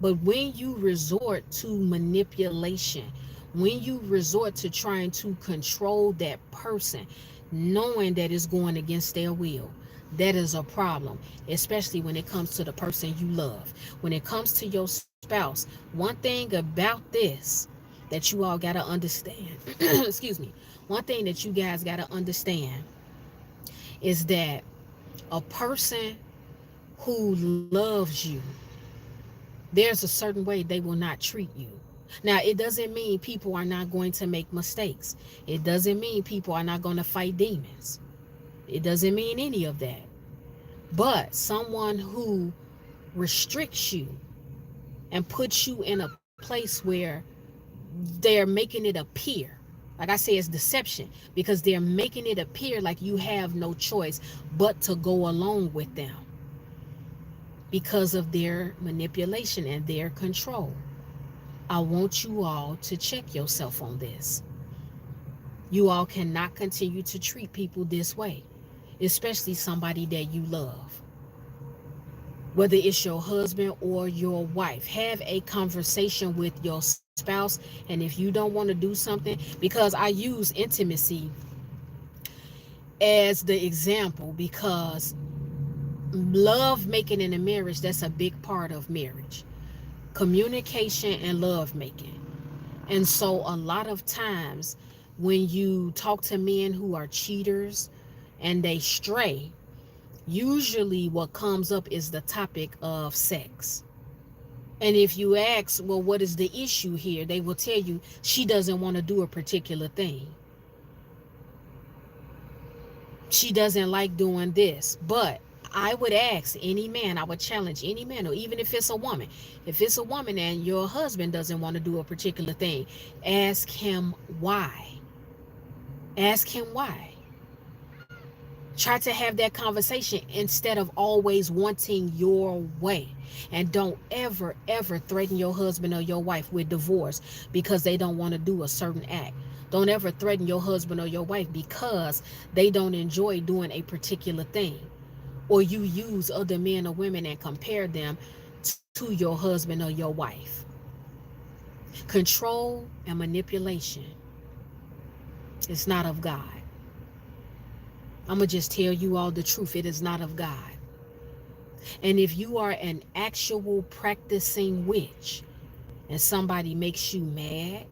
But when you resort to manipulation, when you resort to trying to control that person, knowing that it's going against their will, that is a problem, especially when it comes to the person you love. When it comes to your spouse, one thing about this that you all got to understand, excuse me, one thing that you guys got to understand is that a person who loves you, there's a certain way they will not treat you. Now, it doesn't mean people are not going to make mistakes. It doesn't mean people are not going to fight demons. It doesn't mean any of that. But someone who restricts you, and put you in a place where they're making it appear, like I say, it's deception, because they're making it appear like you have no choice but to go along with them because of their manipulation and their control. I want you all to check yourself on this. You all cannot continue to treat people this way, especially somebody that you love. Whether it's your husband or your wife, have a conversation with your spouse. And if you don't want to do something, because I use intimacy as the example, because love making in a marriage, that's a big part of marriage, communication and love making. And so a lot of times when you talk to men who are cheaters and they stray, usually what comes up is the topic of sex. And if you ask, well, what is the issue here? They will tell you she doesn't want to do a particular thing. She doesn't like doing this. But I would ask any man, I would challenge any man, or even if it's a woman, if it's a woman and your husband doesn't want to do a particular thing, ask him why. Ask him why. Try to have that conversation instead of always wanting your way. And don't ever, ever threaten your husband or your wife with divorce because they don't want to do a certain act. Don't ever threaten your husband or your wife because they don't enjoy doing a particular thing. Or you use other men or women and compare them to your husband or your wife. Control and manipulation is not of God. I'm going to just tell you all the truth. It is not of God. And if you are an actual practicing witch and somebody makes you mad,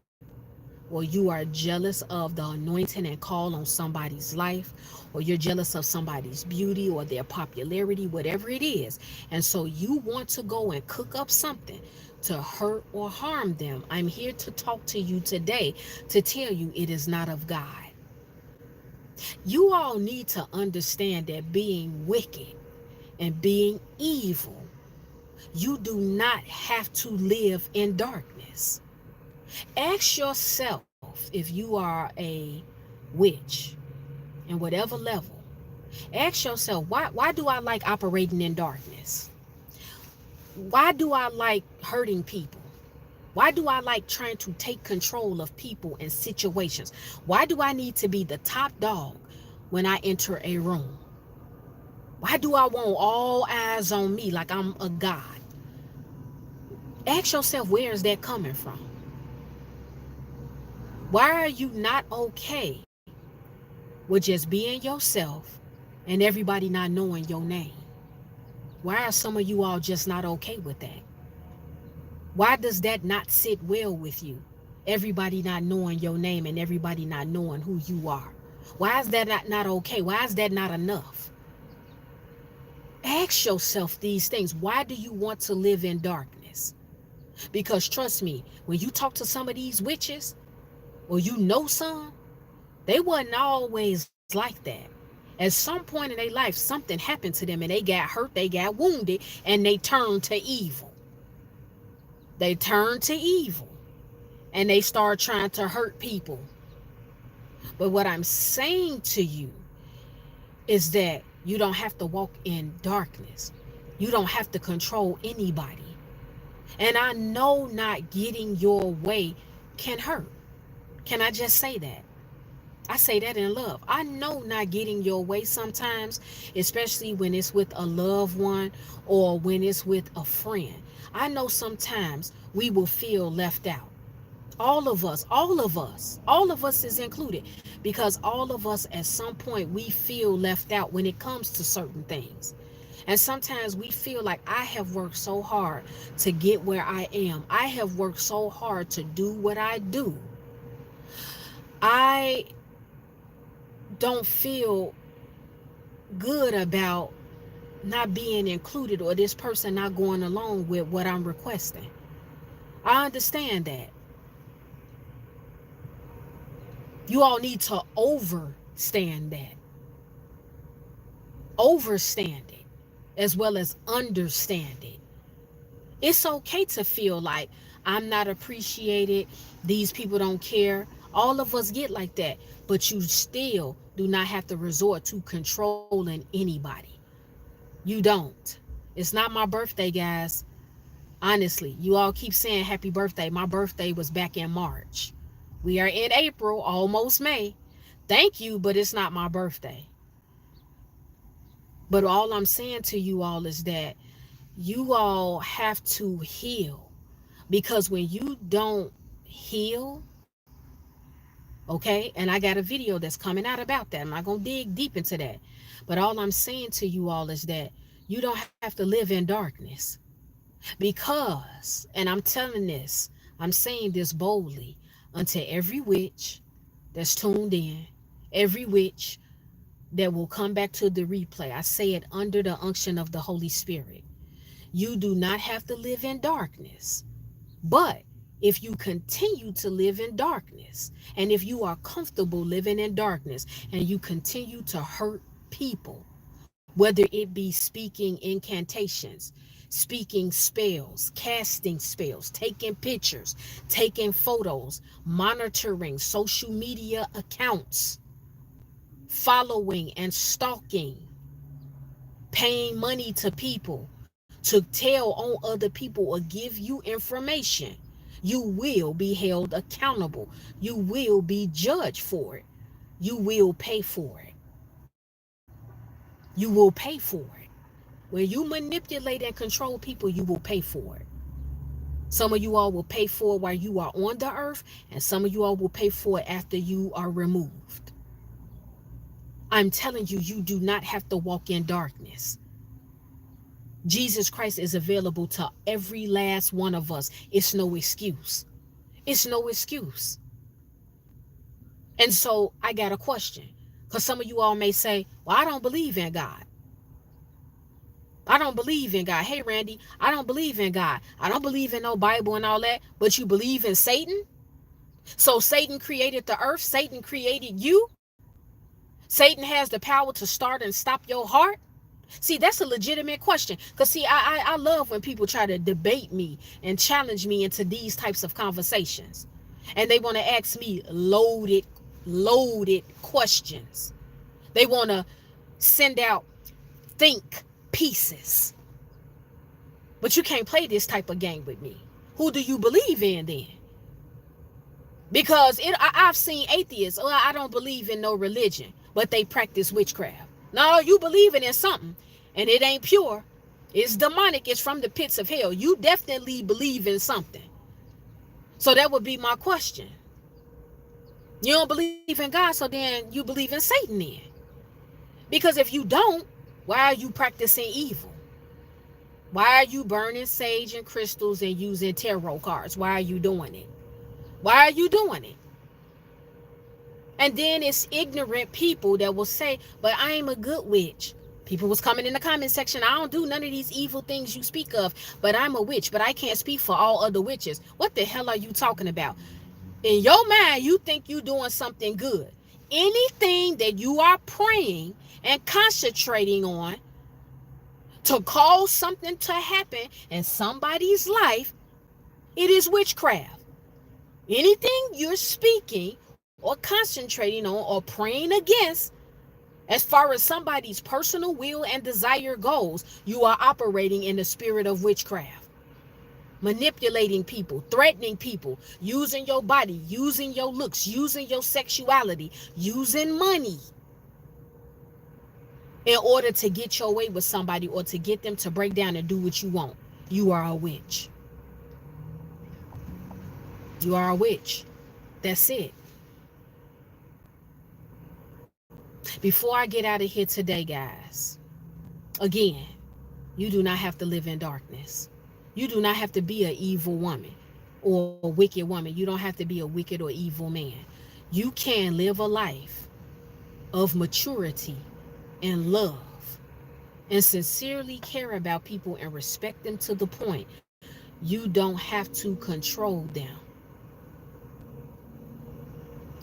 or you are jealous of the anointing and call on somebody's life, or you're jealous of somebody's beauty or their popularity, whatever it is, and so you want to go and cook up something to hurt or harm them, I'm here to talk to you today to tell you it is not of God. You all need to understand that being wicked and being evil, you do not have to live in darkness. Ask yourself, if you are a witch in whatever level, ask yourself, why do I like operating in darkness? Why do I like hurting people? Why do I like trying to take control of people and situations? Why do I need to be the top dog when I enter a room? Why do I want all eyes on me like I'm a god? Ask yourself, where is that coming from? Why are you not okay with just being yourself and everybody not knowing your name? Why are some of you all just not okay with that? Why does that not sit well with you? Everybody not knowing your name and everybody not knowing who you are. Why is that not okay? Why is that not enough? Ask yourself these things. Why do you want to live in darkness? Because trust me, when you talk to some of these witches, or you know some, they wasn't always like that. At some point in their life, something happened to them and they got hurt, they got wounded, and they turned to evil. They turned to evil and they start trying to hurt people. But what I'm saying to you is that you don't have to walk in darkness. You don't have to control anybody. And I know not getting your way can hurt. Can I just say that? I say that in love. I know not getting your way sometimes, especially when it's with a loved one or when it's with a friend. I know sometimes we will feel left out. All of us, all of us is included, because all of us at some point we feel left out when it comes to certain things. And sometimes we feel like, I have worked so hard to get where I am. I have worked so hard to do what I do. I don't feel good about not being included, or this person not going along with what I'm requesting. I understand that. You all need to overstand that. Overstand it as well as understand it. It's okay to feel like I'm not appreciated. These people don't care. All of us get like that. But you still do not have to resort to controlling anybody. You don't. It's not my birthday, guys. Honestly, you all keep saying happy birthday. My birthday was back in March. We are in April, almost May. Thank you, but it's not my birthday. But all I'm saying to you all is that you all have to heal, because when you don't heal, okay, and I got a video that's coming out about that. I'm not going to dig deep into that. But all I'm saying to you all is that you don't have to live in darkness. Because, and I'm telling this, I'm saying this boldly unto every witch that's tuned in, every witch that will come back to the replay. I say it under the unction of the Holy Spirit. You do not have to live in darkness. But if you continue to live in darkness, and if you are comfortable living in darkness, and you continue to hurt people, whether it be speaking incantations, speaking spells, casting spells, taking pictures, taking photos, monitoring social media accounts, following and stalking, paying money to people to tell on other people or give you information, you will be held accountable. You will be judged for it. You will pay for it. You will pay for it. When you manipulate and control people, you will pay for it. Some of you all will pay for it while you are on the earth, and some of you all will pay for it after you are removed. I'm telling you, you do not have to walk in darkness. Jesus Christ is available to every last one of us. It's no excuse. It's no excuse. And so I got a question. Because some of you all may say, well, I don't believe in God. I don't believe in God. Hey, Randy, I don't believe in God. I don't believe in no Bible and all that. But you believe in Satan? So Satan created the earth. Satan created you. Satan has the power to start and stop your heart. See, that's a legitimate question. Because, see, I love when people try to debate me and challenge me into these types of conversations. And they want to ask me loaded questions. They want to send out think pieces. But you can't play this type of game with me. Who do you believe in then? Because I've seen atheists, oh, I don't believe in no religion, but they practice witchcraft. No, you believing in something, and it ain't pure. It's demonic. It's from the pits of hell. You definitely believe in something. So that would be my question. You don't believe in God, so then you believe in Satan then. Because if you don't, why are you practicing evil? Why are you burning sage and crystals and using tarot cards? Why are you doing it? Why are you doing it? And then it's ignorant people that will say, but I am a good witch. People was coming in the comment section, I don't do none of these evil things you speak of, but I'm a witch, but I can't speak for all other witches. What the hell are you talking about? In your mind, you think you're doing something good. Anything that you are praying and concentrating on to cause something to happen in somebody's life, it is witchcraft. Anything you're speaking or concentrating on or praying against, as far as somebody's personal will and desire goes, you are operating in the spirit of witchcraft. Manipulating people, threatening people, using your body, using your looks, using your sexuality, using money in order to get your way with somebody or to get them to break down and do what you want. You are a witch. You are a witch. That's it. Before I get out of here today, guys, again, you do not have to live in darkness. You do not have to be an evil woman or a wicked woman. You don't have to be a wicked or evil man. You can live a life of maturity and love and sincerely care about people and respect them to the point you don't have to control them.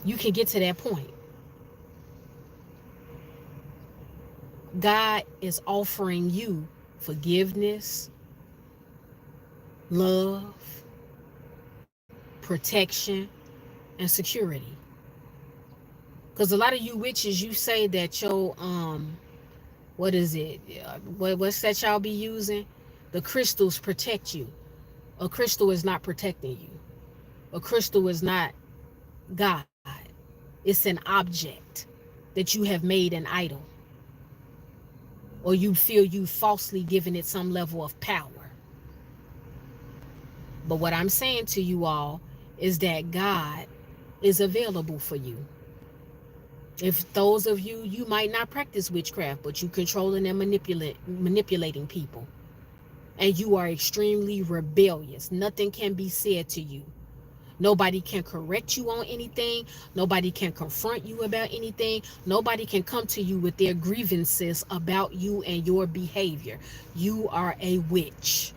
You can get to that point. God is offering you forgiveness, love, protection, and security. Because a lot of you witches, you say that your what is it? What's that y'all be using? The crystals protect you. A crystal is not protecting you. A crystal is not God. It's an object that you have made an idol, or you feel you falsely giving it some level of power. But what I'm saying to you all is that God is available for you. If those of you, you might not practice witchcraft, but you controlling and manipulating people, and you are extremely rebellious, nothing can be said to you. Nobody can correct you on anything. Nobody can confront you about anything. Nobody can come to you with their grievances about you and your behavior. You are a witch.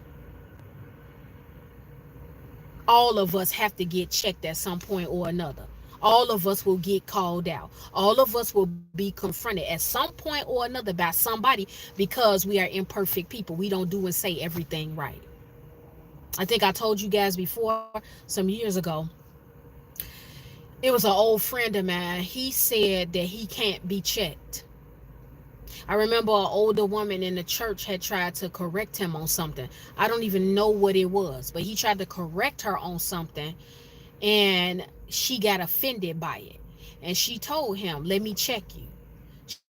All of us have to get checked at some point or another. All of us will get called out. All of us will be confronted at some point or another by somebody, because we are imperfect people. We don't do and say everything right. I think I told you guys before, some years ago, it was an old friend of mine. He said that he can't be checked. I remember an older woman in the church had tried to correct him on something. I don't even know what it was, but he tried to correct her on something, and she got offended by it. And she told him, "Let me check you."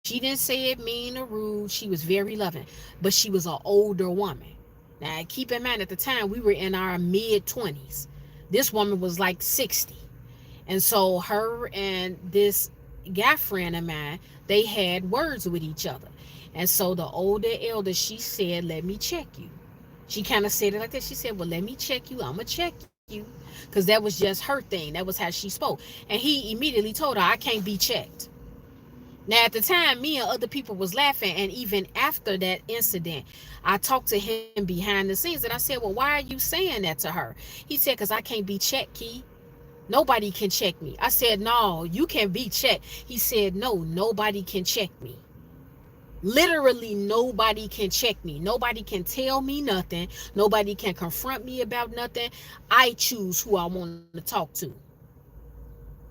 She didn't say it mean or rude. She was very loving, but she was an older woman. Now, keep in mind, at the time, we were in our mid 20s. This woman was like 60. And so her and this guy friend of mine, they had words with each other. And so the older elder, she said, "Let me check you." She kind of said it like that. She said, "Well, let me check you. I'm going to check you." Because that was just her thing. That was how she spoke. And he immediately told her, "I can't be checked." Now, at the time, me and other people was laughing. And even after that incident, I talked to him behind the scenes. And I said, "Well, why are you saying that to her?" He said, "Because I can't be checked, Key. Nobody can check me." I said, "No, you can be checked." He said, "No, nobody can check me. Literally, nobody can check me. Nobody can tell me nothing. Nobody can confront me about nothing. I choose who I want to talk to.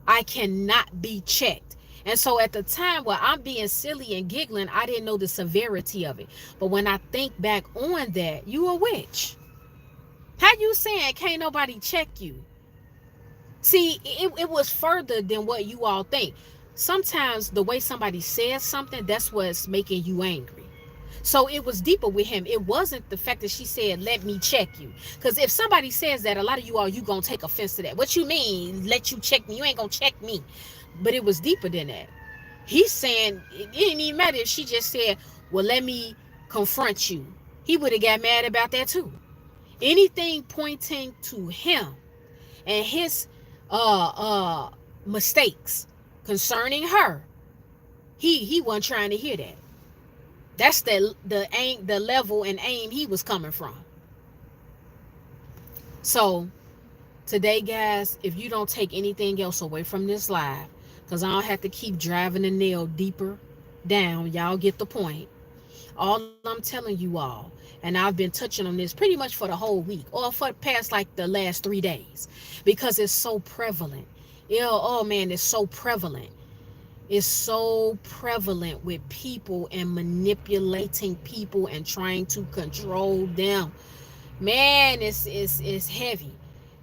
I cannot be checked." And so at the time, where I'm being silly and giggling, I didn't know the severity of it. But when I think back on that, you a witch. How you saying can't nobody check you? See, it was further than what you all think. Sometimes the way somebody says something, that's what's making you angry. So it was deeper with him. It wasn't the fact that she said, "Let me check you." Because if somebody says that, a lot of you all, you going to take offense to that. What you mean, let you check me? You ain't going to check me. But it was deeper than that. He's saying it didn't even matter if she just said, "Well, let me confront you." He would have got mad about that too. Anything pointing to him and his uh uh mistakes concerning her, he wasn't trying to hear that. That's the level and aim he was coming from. So today, guys, if you don't take anything else away from this live, because I don't have to keep driving the nail deeper down, y'all get the point. All I'm telling you all, and I've been touching on this pretty much for the whole week, or for the past like the last 3 days, because it's so prevalent. Yeah, oh man, it's so prevalent. It's so prevalent with people and manipulating people and trying to control them. Man, it's heavy.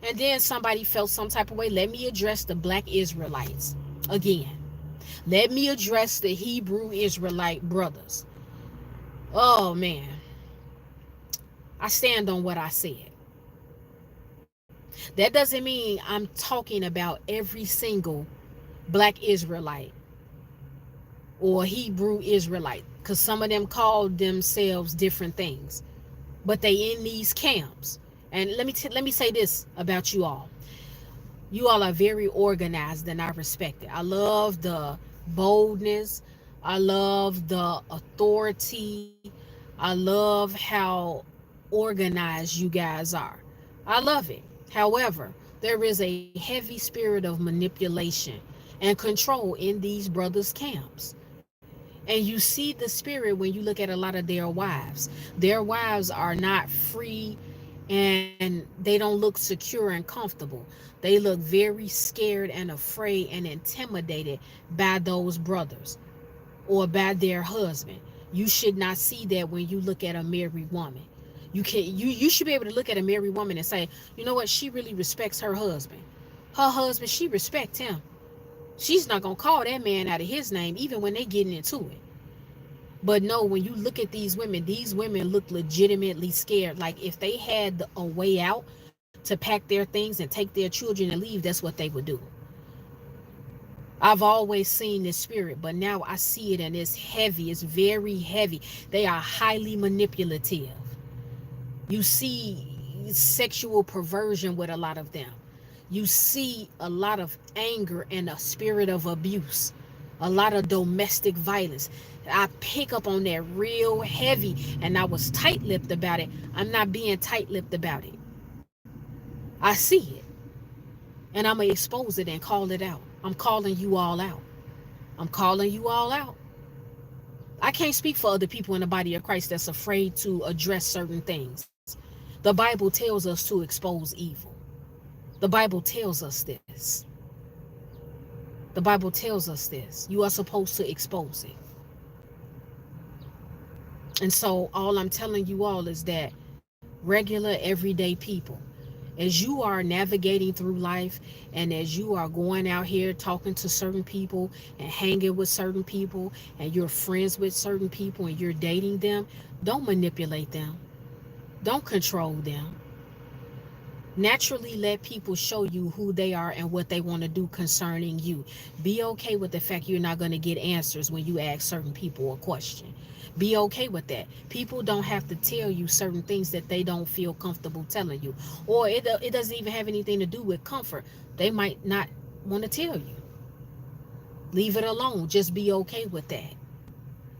And then somebody felt some type of way. Let me address the black Israelites again. Let me address the Hebrew Israelite brothers. Oh man, I stand on what I said. That doesn't mean I'm talking about every single black Israelite or Hebrew Israelite, because some of them called themselves different things, but they in these camps. And let me say this about you all. You all are very organized, and I respect it. I love the boldness. I love the authority. I love how organized you guys are. I love it. However, there is a heavy spirit of manipulation and control in these brothers' camps. And you see the spirit when you look at a lot of their wives. Their wives are not free and and they don't look secure and comfortable. They look very scared and afraid and intimidated by those brothers or by their husband. You should not see that when you look at a married woman. You should be able to look at a married woman and say, you know what, she really respects her husband. Her husband, she respects him. She's not gonna call that man out of his name even when they getting into it. But no, when you look at these women look legitimately scared. Like if they had a way out to pack their things and take their children and leave, that's what they would do. I've always seen this spirit, but now I see it and it's heavy. It's very heavy. They are highly manipulative. You see sexual perversion with a lot of them. You see a lot of anger and a spirit of abuse, a lot of domestic violence. I pick up on that real heavy, and I was tight-lipped about it. I'm not being tight-lipped about it. I see it, and I'm going to expose it and call it out. I'm calling you all out. I'm calling you all out. I can't speak for other people in the body of Christ that's afraid to address certain things. The Bible tells us to expose evil. The Bible tells us this. The Bible tells us this. You are supposed to expose it. And so all I'm telling you all is that regular, everyday people, as you are navigating through life and as you are going out here talking to certain people and hanging with certain people and you're friends with certain people and you're dating them, don't manipulate them. Don't control them. Naturally let people show you who they are and what they want to do concerning you. Be okay with the fact you're not going to get answers when you ask certain people a question. Be okay with that. People don't have to tell you certain things that they don't feel comfortable telling you. Or it doesn't even have anything to do with comfort. They might not want to tell you. Leave it alone. Just be okay with that.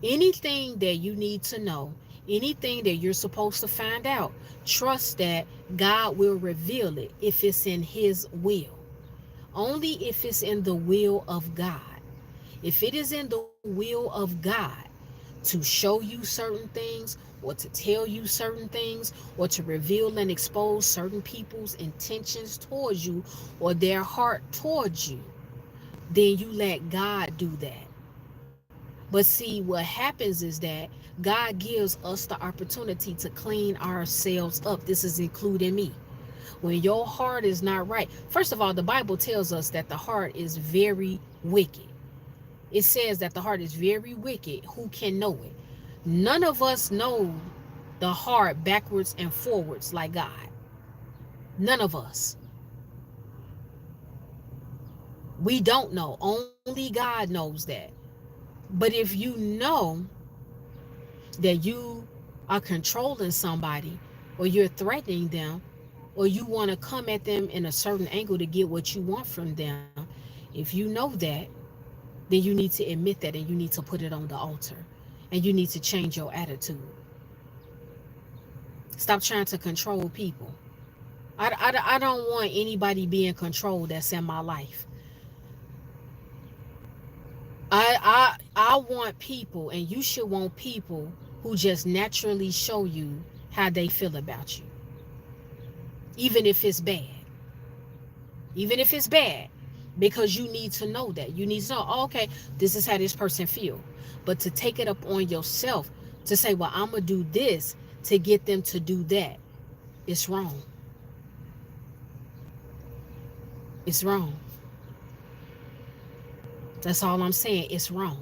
Anything that you need to know, anything that you're supposed to find out, trust that God will reveal it if it's in His will. Only if it's in the will of God. If it is in the will of God to show you certain things or to tell you certain things or to reveal and expose certain people's intentions towards you or their heart towards you, then you let God do that. But see, what happens is that God gives us the opportunity to clean ourselves up. This is including me. When your heart is not right, first of all, the Bible tells us that the heart is very wicked. It says that the heart is very wicked. Who can know it? None of us know the heart backwards and forwards like God. None of us. We don't know. Only God knows that. But if you know that you are controlling somebody or you're threatening them or you want to come at them in a certain angle to get what you want from them, if you know that, then you need to admit that and you need to put it on the altar and you need to change your attitude. Stop trying to control people. I don't want anybody being controlled that's in my life. I want people, and you should want people who just naturally show you how they feel about you, even if it's bad. Even if it's bad, because you need to know that. You need to know, oh, okay, this is how this person feel. But to take it up on yourself to say, well, I'm gonna do this to get them to do that, it's wrong. It's wrong. That's all I'm saying. It's wrong.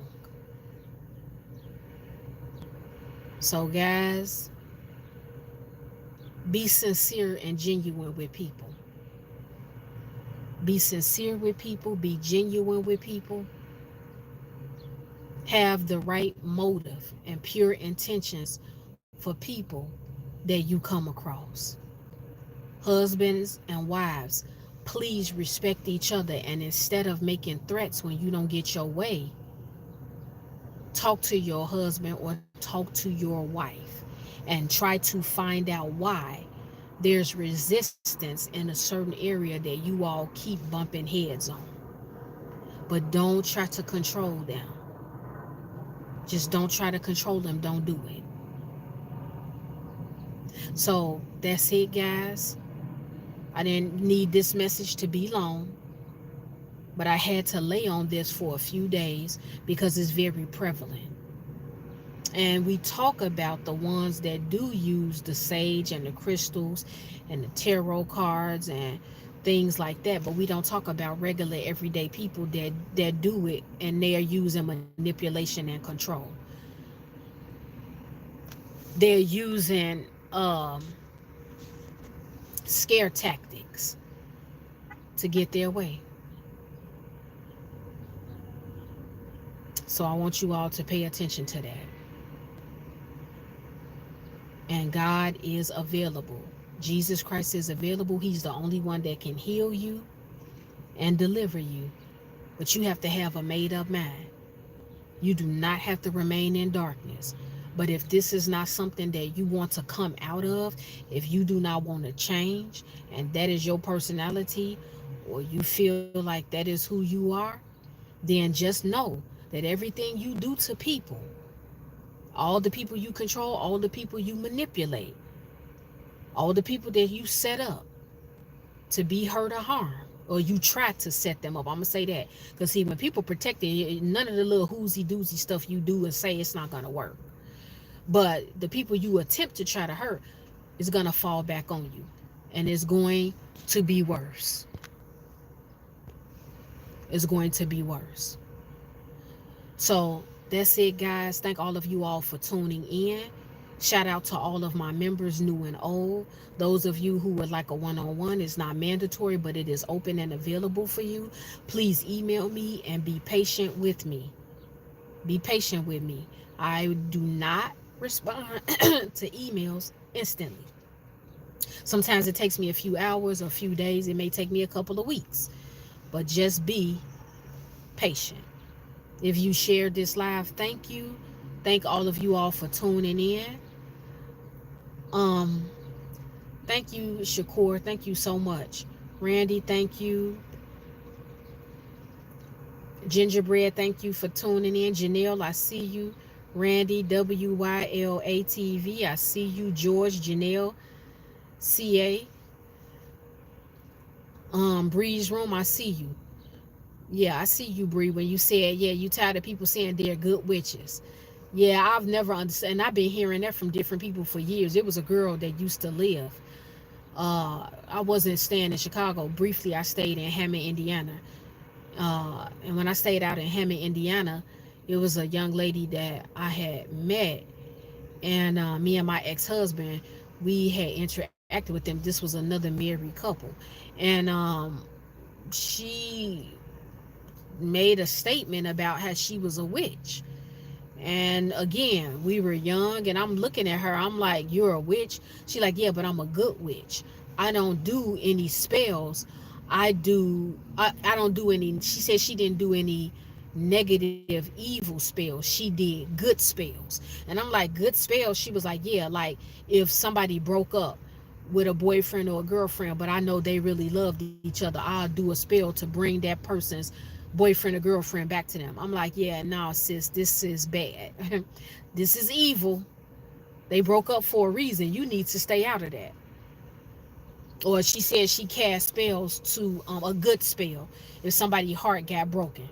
So guys, be sincere and genuine with people. Be sincere with people. Be genuine with people. Have the right motive and pure intentions for people that you come across. Husbands and wives, please respect each other, and instead of making threats when you don't get your way, talk to your husband or talk to your wife and try to find out why there's resistance in a certain area that you all keep bumping heads on. But don't try to control them. Just don't try to control them. Don't do it. So that's it, guys. I didn't need this message to be long, but I had to lay on this for a few days because it's very prevalent. And we talk about the ones that do use the sage and the crystals and the tarot cards and things like that, but we don't talk about regular everyday people that do it, and they are using manipulation and control. They're using scare tactics to get their way. So I want you all to pay attention to that. And God is available. Jesus Christ is available. He's the only one that can heal you and deliver you. But you have to have a made up mind. You do not have to remain in darkness. But if this is not something that you want to come out of, if you do not want to change, and that is your personality, or you feel like that is who you are, then just know that everything you do to people, all the people you control, all the people you manipulate, all the people that you set up to be hurt or harm, or you try to set them up. I'm gonna say that because see, when people protect it, none of the little whoozy doozy stuff you do and say it's not gonna work. But the people you attempt to try to hurt is gonna fall back on you, and it's going to be worse. It's going to be worse. So that's it, guys. Thank all of you all for tuning in. Shout out to all of my members, new and old. Those of you who would like a one-on-one, it's not mandatory, but it is open and available for you. Please email me and be patient with me. Be patient with me. I do not respond to emails instantly. Sometimes it takes me a few hours or a few days. It may take me a couple of weeks, but just be patient. If you shared this live, thank you. Thank all of you all for tuning in. Um, Thank you, Shakur. Thank you so much. Randy, thank you. Gingerbread, thank you for tuning in. Janelle, I see you. Randy, WYLATV, I see you. George, Janelle, CA. Bree's Room, I see you. Yeah, I see you, Bree, when you said, yeah, you tired of people saying they're good witches. Yeah, I've never understood, and I've been hearing that from different people for years. It was a girl that used to live. I wasn't staying in Chicago. Briefly, I stayed in Hammond, Indiana. And when I stayed out in Hammond, Indiana, it was a young lady that I had met, and me and my ex-husband, we had interacted with them. This was another married couple, and she made a statement about how she was a witch. And again, we were young, and I'm looking at her. I'm like, "You're a witch?" She like, "Yeah, but I'm a good witch. I don't do any spells. I don't do any." She said she didn't do any negative, evil spells. She did good spells. And I'm like, "Good spells?" She was like, "Yeah, like if somebody broke up with a boyfriend or a girlfriend, but I know they really loved each other, I'll do a spell to bring that person's boyfriend or girlfriend back to them." I'm like, "Yeah, no, sis, this is bad. This is evil. They broke up for a reason. You need to stay out of that." Or she said she cast spells to a good spell. If somebody's heart got broken,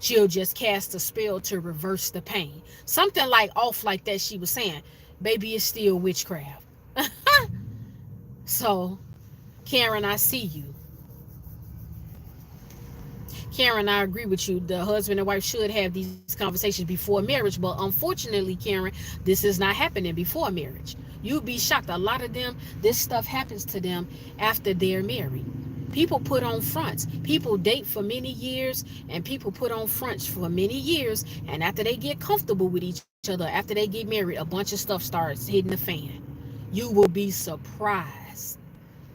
she'll just cast a spell to reverse the pain. Something like off like that. She was saying, "Baby, it's still witchcraft." So, Karen, I see you. Karen, I agree with you. The husband and wife should have these conversations before marriage, but unfortunately, Karen, this is not happening before marriage. You'd be shocked. A lot of them, this stuff happens to them after they're married. People put on fronts. People date for many years, and people put on fronts for many years, and after they get comfortable with each other, after they get married, a bunch of stuff starts hitting the fan. You will be surprised.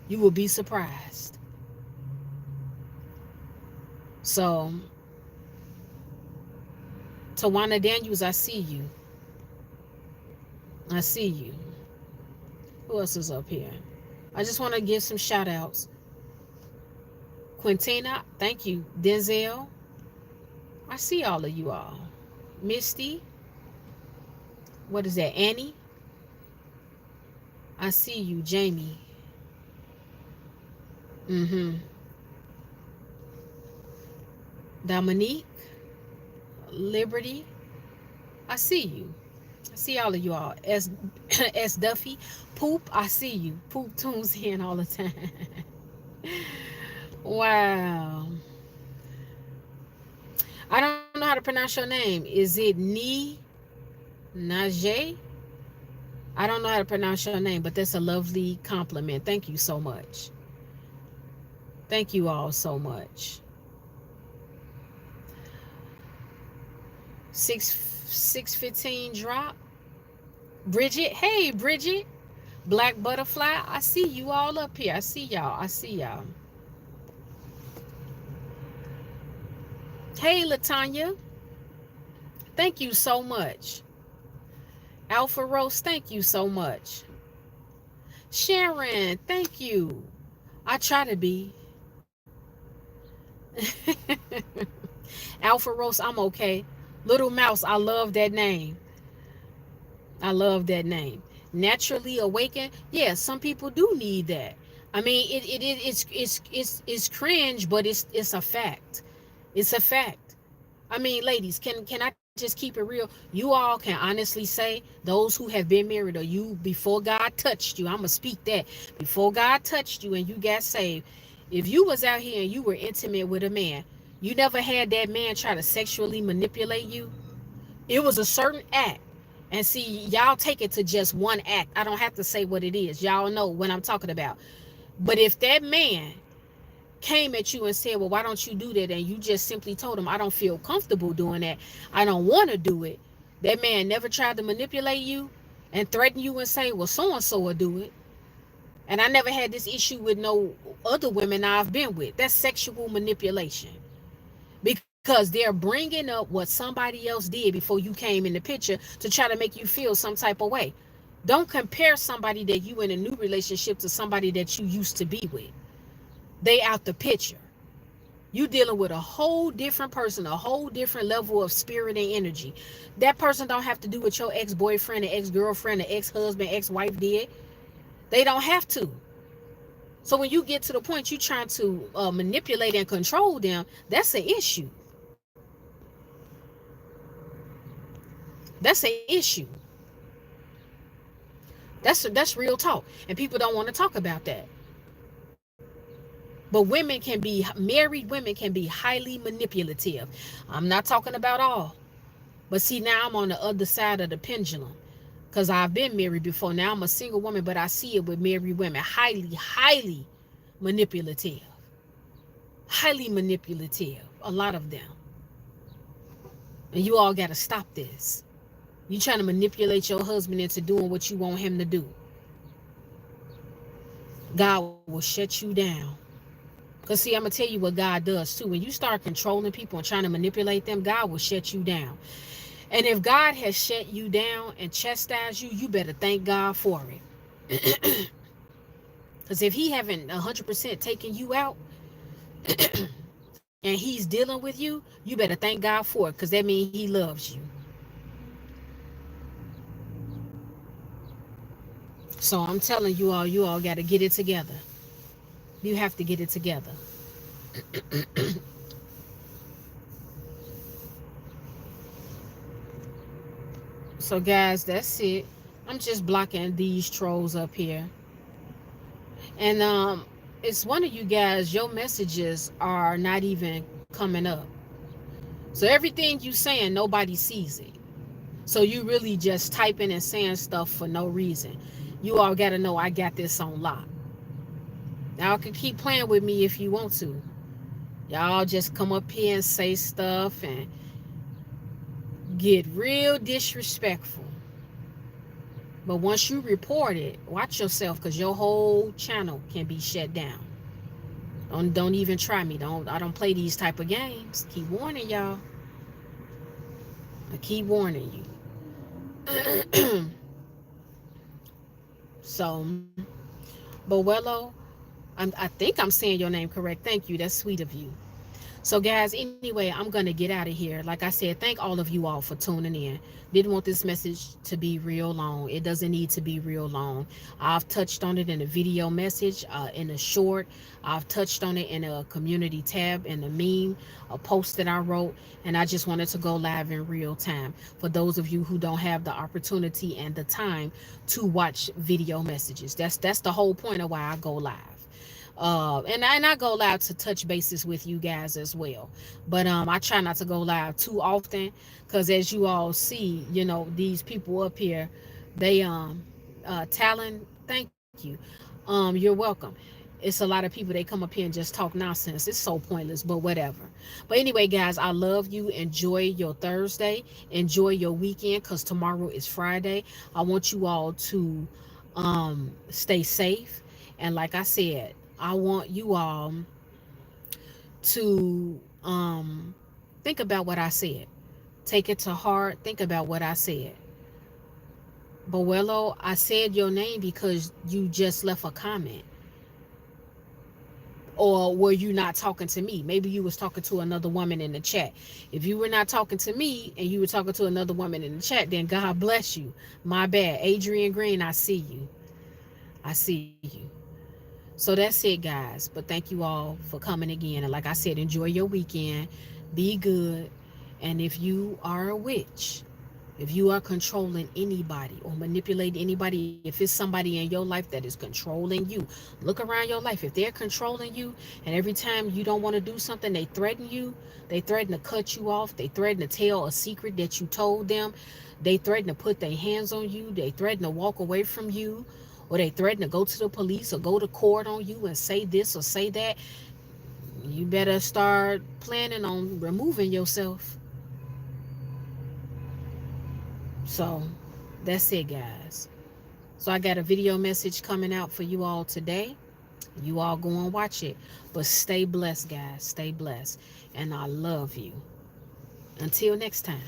You will be surprised. So, Tawana Daniels, I see you. I see you. Who else is up here? I just want to give some shout outs. Quintina, thank you. Denzel, I see all of you all. Misty, what is that? Annie, I see you. Jamie, Mm-hmm. Dominique, Liberty, I see you. I see all of you all. S Duffy, Poop, I see you. Poop tunes in all the time. Wow. I don't know how to pronounce your name. Is it Ni Najee? I don't know how to pronounce your name, but that's a lovely compliment. Thank you so much. Thank you all so much. 615 drop. Bridget, hey Bridget. Black Butterfly, I see you all up here. I see y'all. I see y'all. Hey Latanya, thank you so much. Alpha Rose, thank you so much. Sharon, thank you. I try to be. Alpha Rose, I'm okay. Little Mouse, I love that name. I love that name. Naturally awakened. Yeah, some people do need that. I mean, it's cringe, but it's a fact. It's a fact. I mean, ladies, can I just keep it real? You all can honestly say, those who have been married, or you before God touched you, I'ma speak that. Before God touched you and you got saved, if you was out here and you were intimate with a man, you never had that man try to sexually manipulate you. It was a certain act. And see, y'all take it to just one act. I don't have to say what it is. Y'all know what I'm talking about. But if that man came at you and said, well, why don't you do that? And you just simply told him, I don't feel comfortable doing that. I don't want to do it. That man never tried to manipulate you and threaten you and say, well, so and so will do it. And I never had this issue with no other women I've been with. That's sexual manipulation. Because they're bringing up what somebody else did before you came in the picture to try to make you feel some type of way. Don't compare somebody that you in a new relationship to somebody that you used to be with. They out the picture. You dealing with a whole different person, a whole different level of spirit and energy. That person don't have to do what your ex-boyfriend, or ex-girlfriend, or ex-husband, ex-wife did. They don't have to. So when you get to the point you trying to manipulate and control them, that's an issue. That's an issue. That's real talk, and people don't want to talk about that. But married women can be highly manipulative. I'm not talking about all. But see, now I'm on the other side of the pendulum because I've been married before. Now I'm a single woman, but I see it with married women. Highly, highly manipulative. Highly manipulative. A lot of them. And you all got to stop this. You trying to manipulate your husband into doing what you want him to do. God will shut you down. Because see, I'm going to tell you what God does too. When you start controlling people and trying to manipulate them, God will shut you down. And if God has shut you down and chastised you, you better thank God for it. Because if he haven't 100% taken you out and he's dealing with you better thank God for it, because that means he loves you. So I'm telling you all got to get it together. You have to get it together. So guys, that's it. I'm just blocking these trolls up here. And it's one of you guys, your messages are not even coming up. So everything you saying, nobody sees it. So you really just typing and saying stuff for no reason. You all got to know I got this on lock. Y'all can keep playing with me if you want to. Y'all just come up here and say stuff and get real disrespectful. But once you report it, watch yourself, because your whole channel can be shut down. Don't even try me. I don't play these type of games. Keep warning y'all. I keep warning you. So, Boello, I think I'm saying your name correct. Thank you. That's sweet of you. So, guys, anyway, I'm going to get out of here. Like I said, thank all of you all for tuning in. Didn't want this message to be real long. It doesn't need to be real long. I've touched on it in a video message, in a short. I've touched on it in a community tab, in a meme, a post that I wrote. And I just wanted to go live in real time for those of you who don't have the opportunity and the time to watch video messages. That's the whole point of why I go live. And I go live to touch bases with you guys as well. But I try not to go live too often, because as you all see, these people up here, they Talon, thank you. You're welcome. It's a lot of people, they come up here and just talk nonsense. It's so pointless, but whatever. But anyway, guys, I love you. Enjoy your Thursday. Enjoy your weekend, because tomorrow is Friday. I want you all to stay safe. And like I said, I want you all to think about what I said. Take it to heart. Think about what I said. Boello, I said your name because you just left a comment. Or were you not talking to me? Maybe you was talking to another woman in the chat. If you were not talking to me and you were talking to another woman in the chat, then God bless you. My bad. Adrian Green, I see you. I see you. So that's it, guys. But thank you all for coming again. And like I said, enjoy your weekend. Be good. And if you are a witch, if you are controlling anybody or manipulating anybody, if it's somebody in your life that is controlling you, look around your life. If they're controlling you and every time you don't want to do something, they threaten you, they threaten to cut you off, they threaten to tell a secret that you told them, they threaten to put their hands on you, they threaten to walk away from you, or they threaten to go to the police or go to court on you and say this or say that, you better start planning on removing yourself. So that's it, guys. So I got a video message coming out for you all today. You all go and watch it. But stay blessed, guys. Stay blessed. And I love you. Until next time.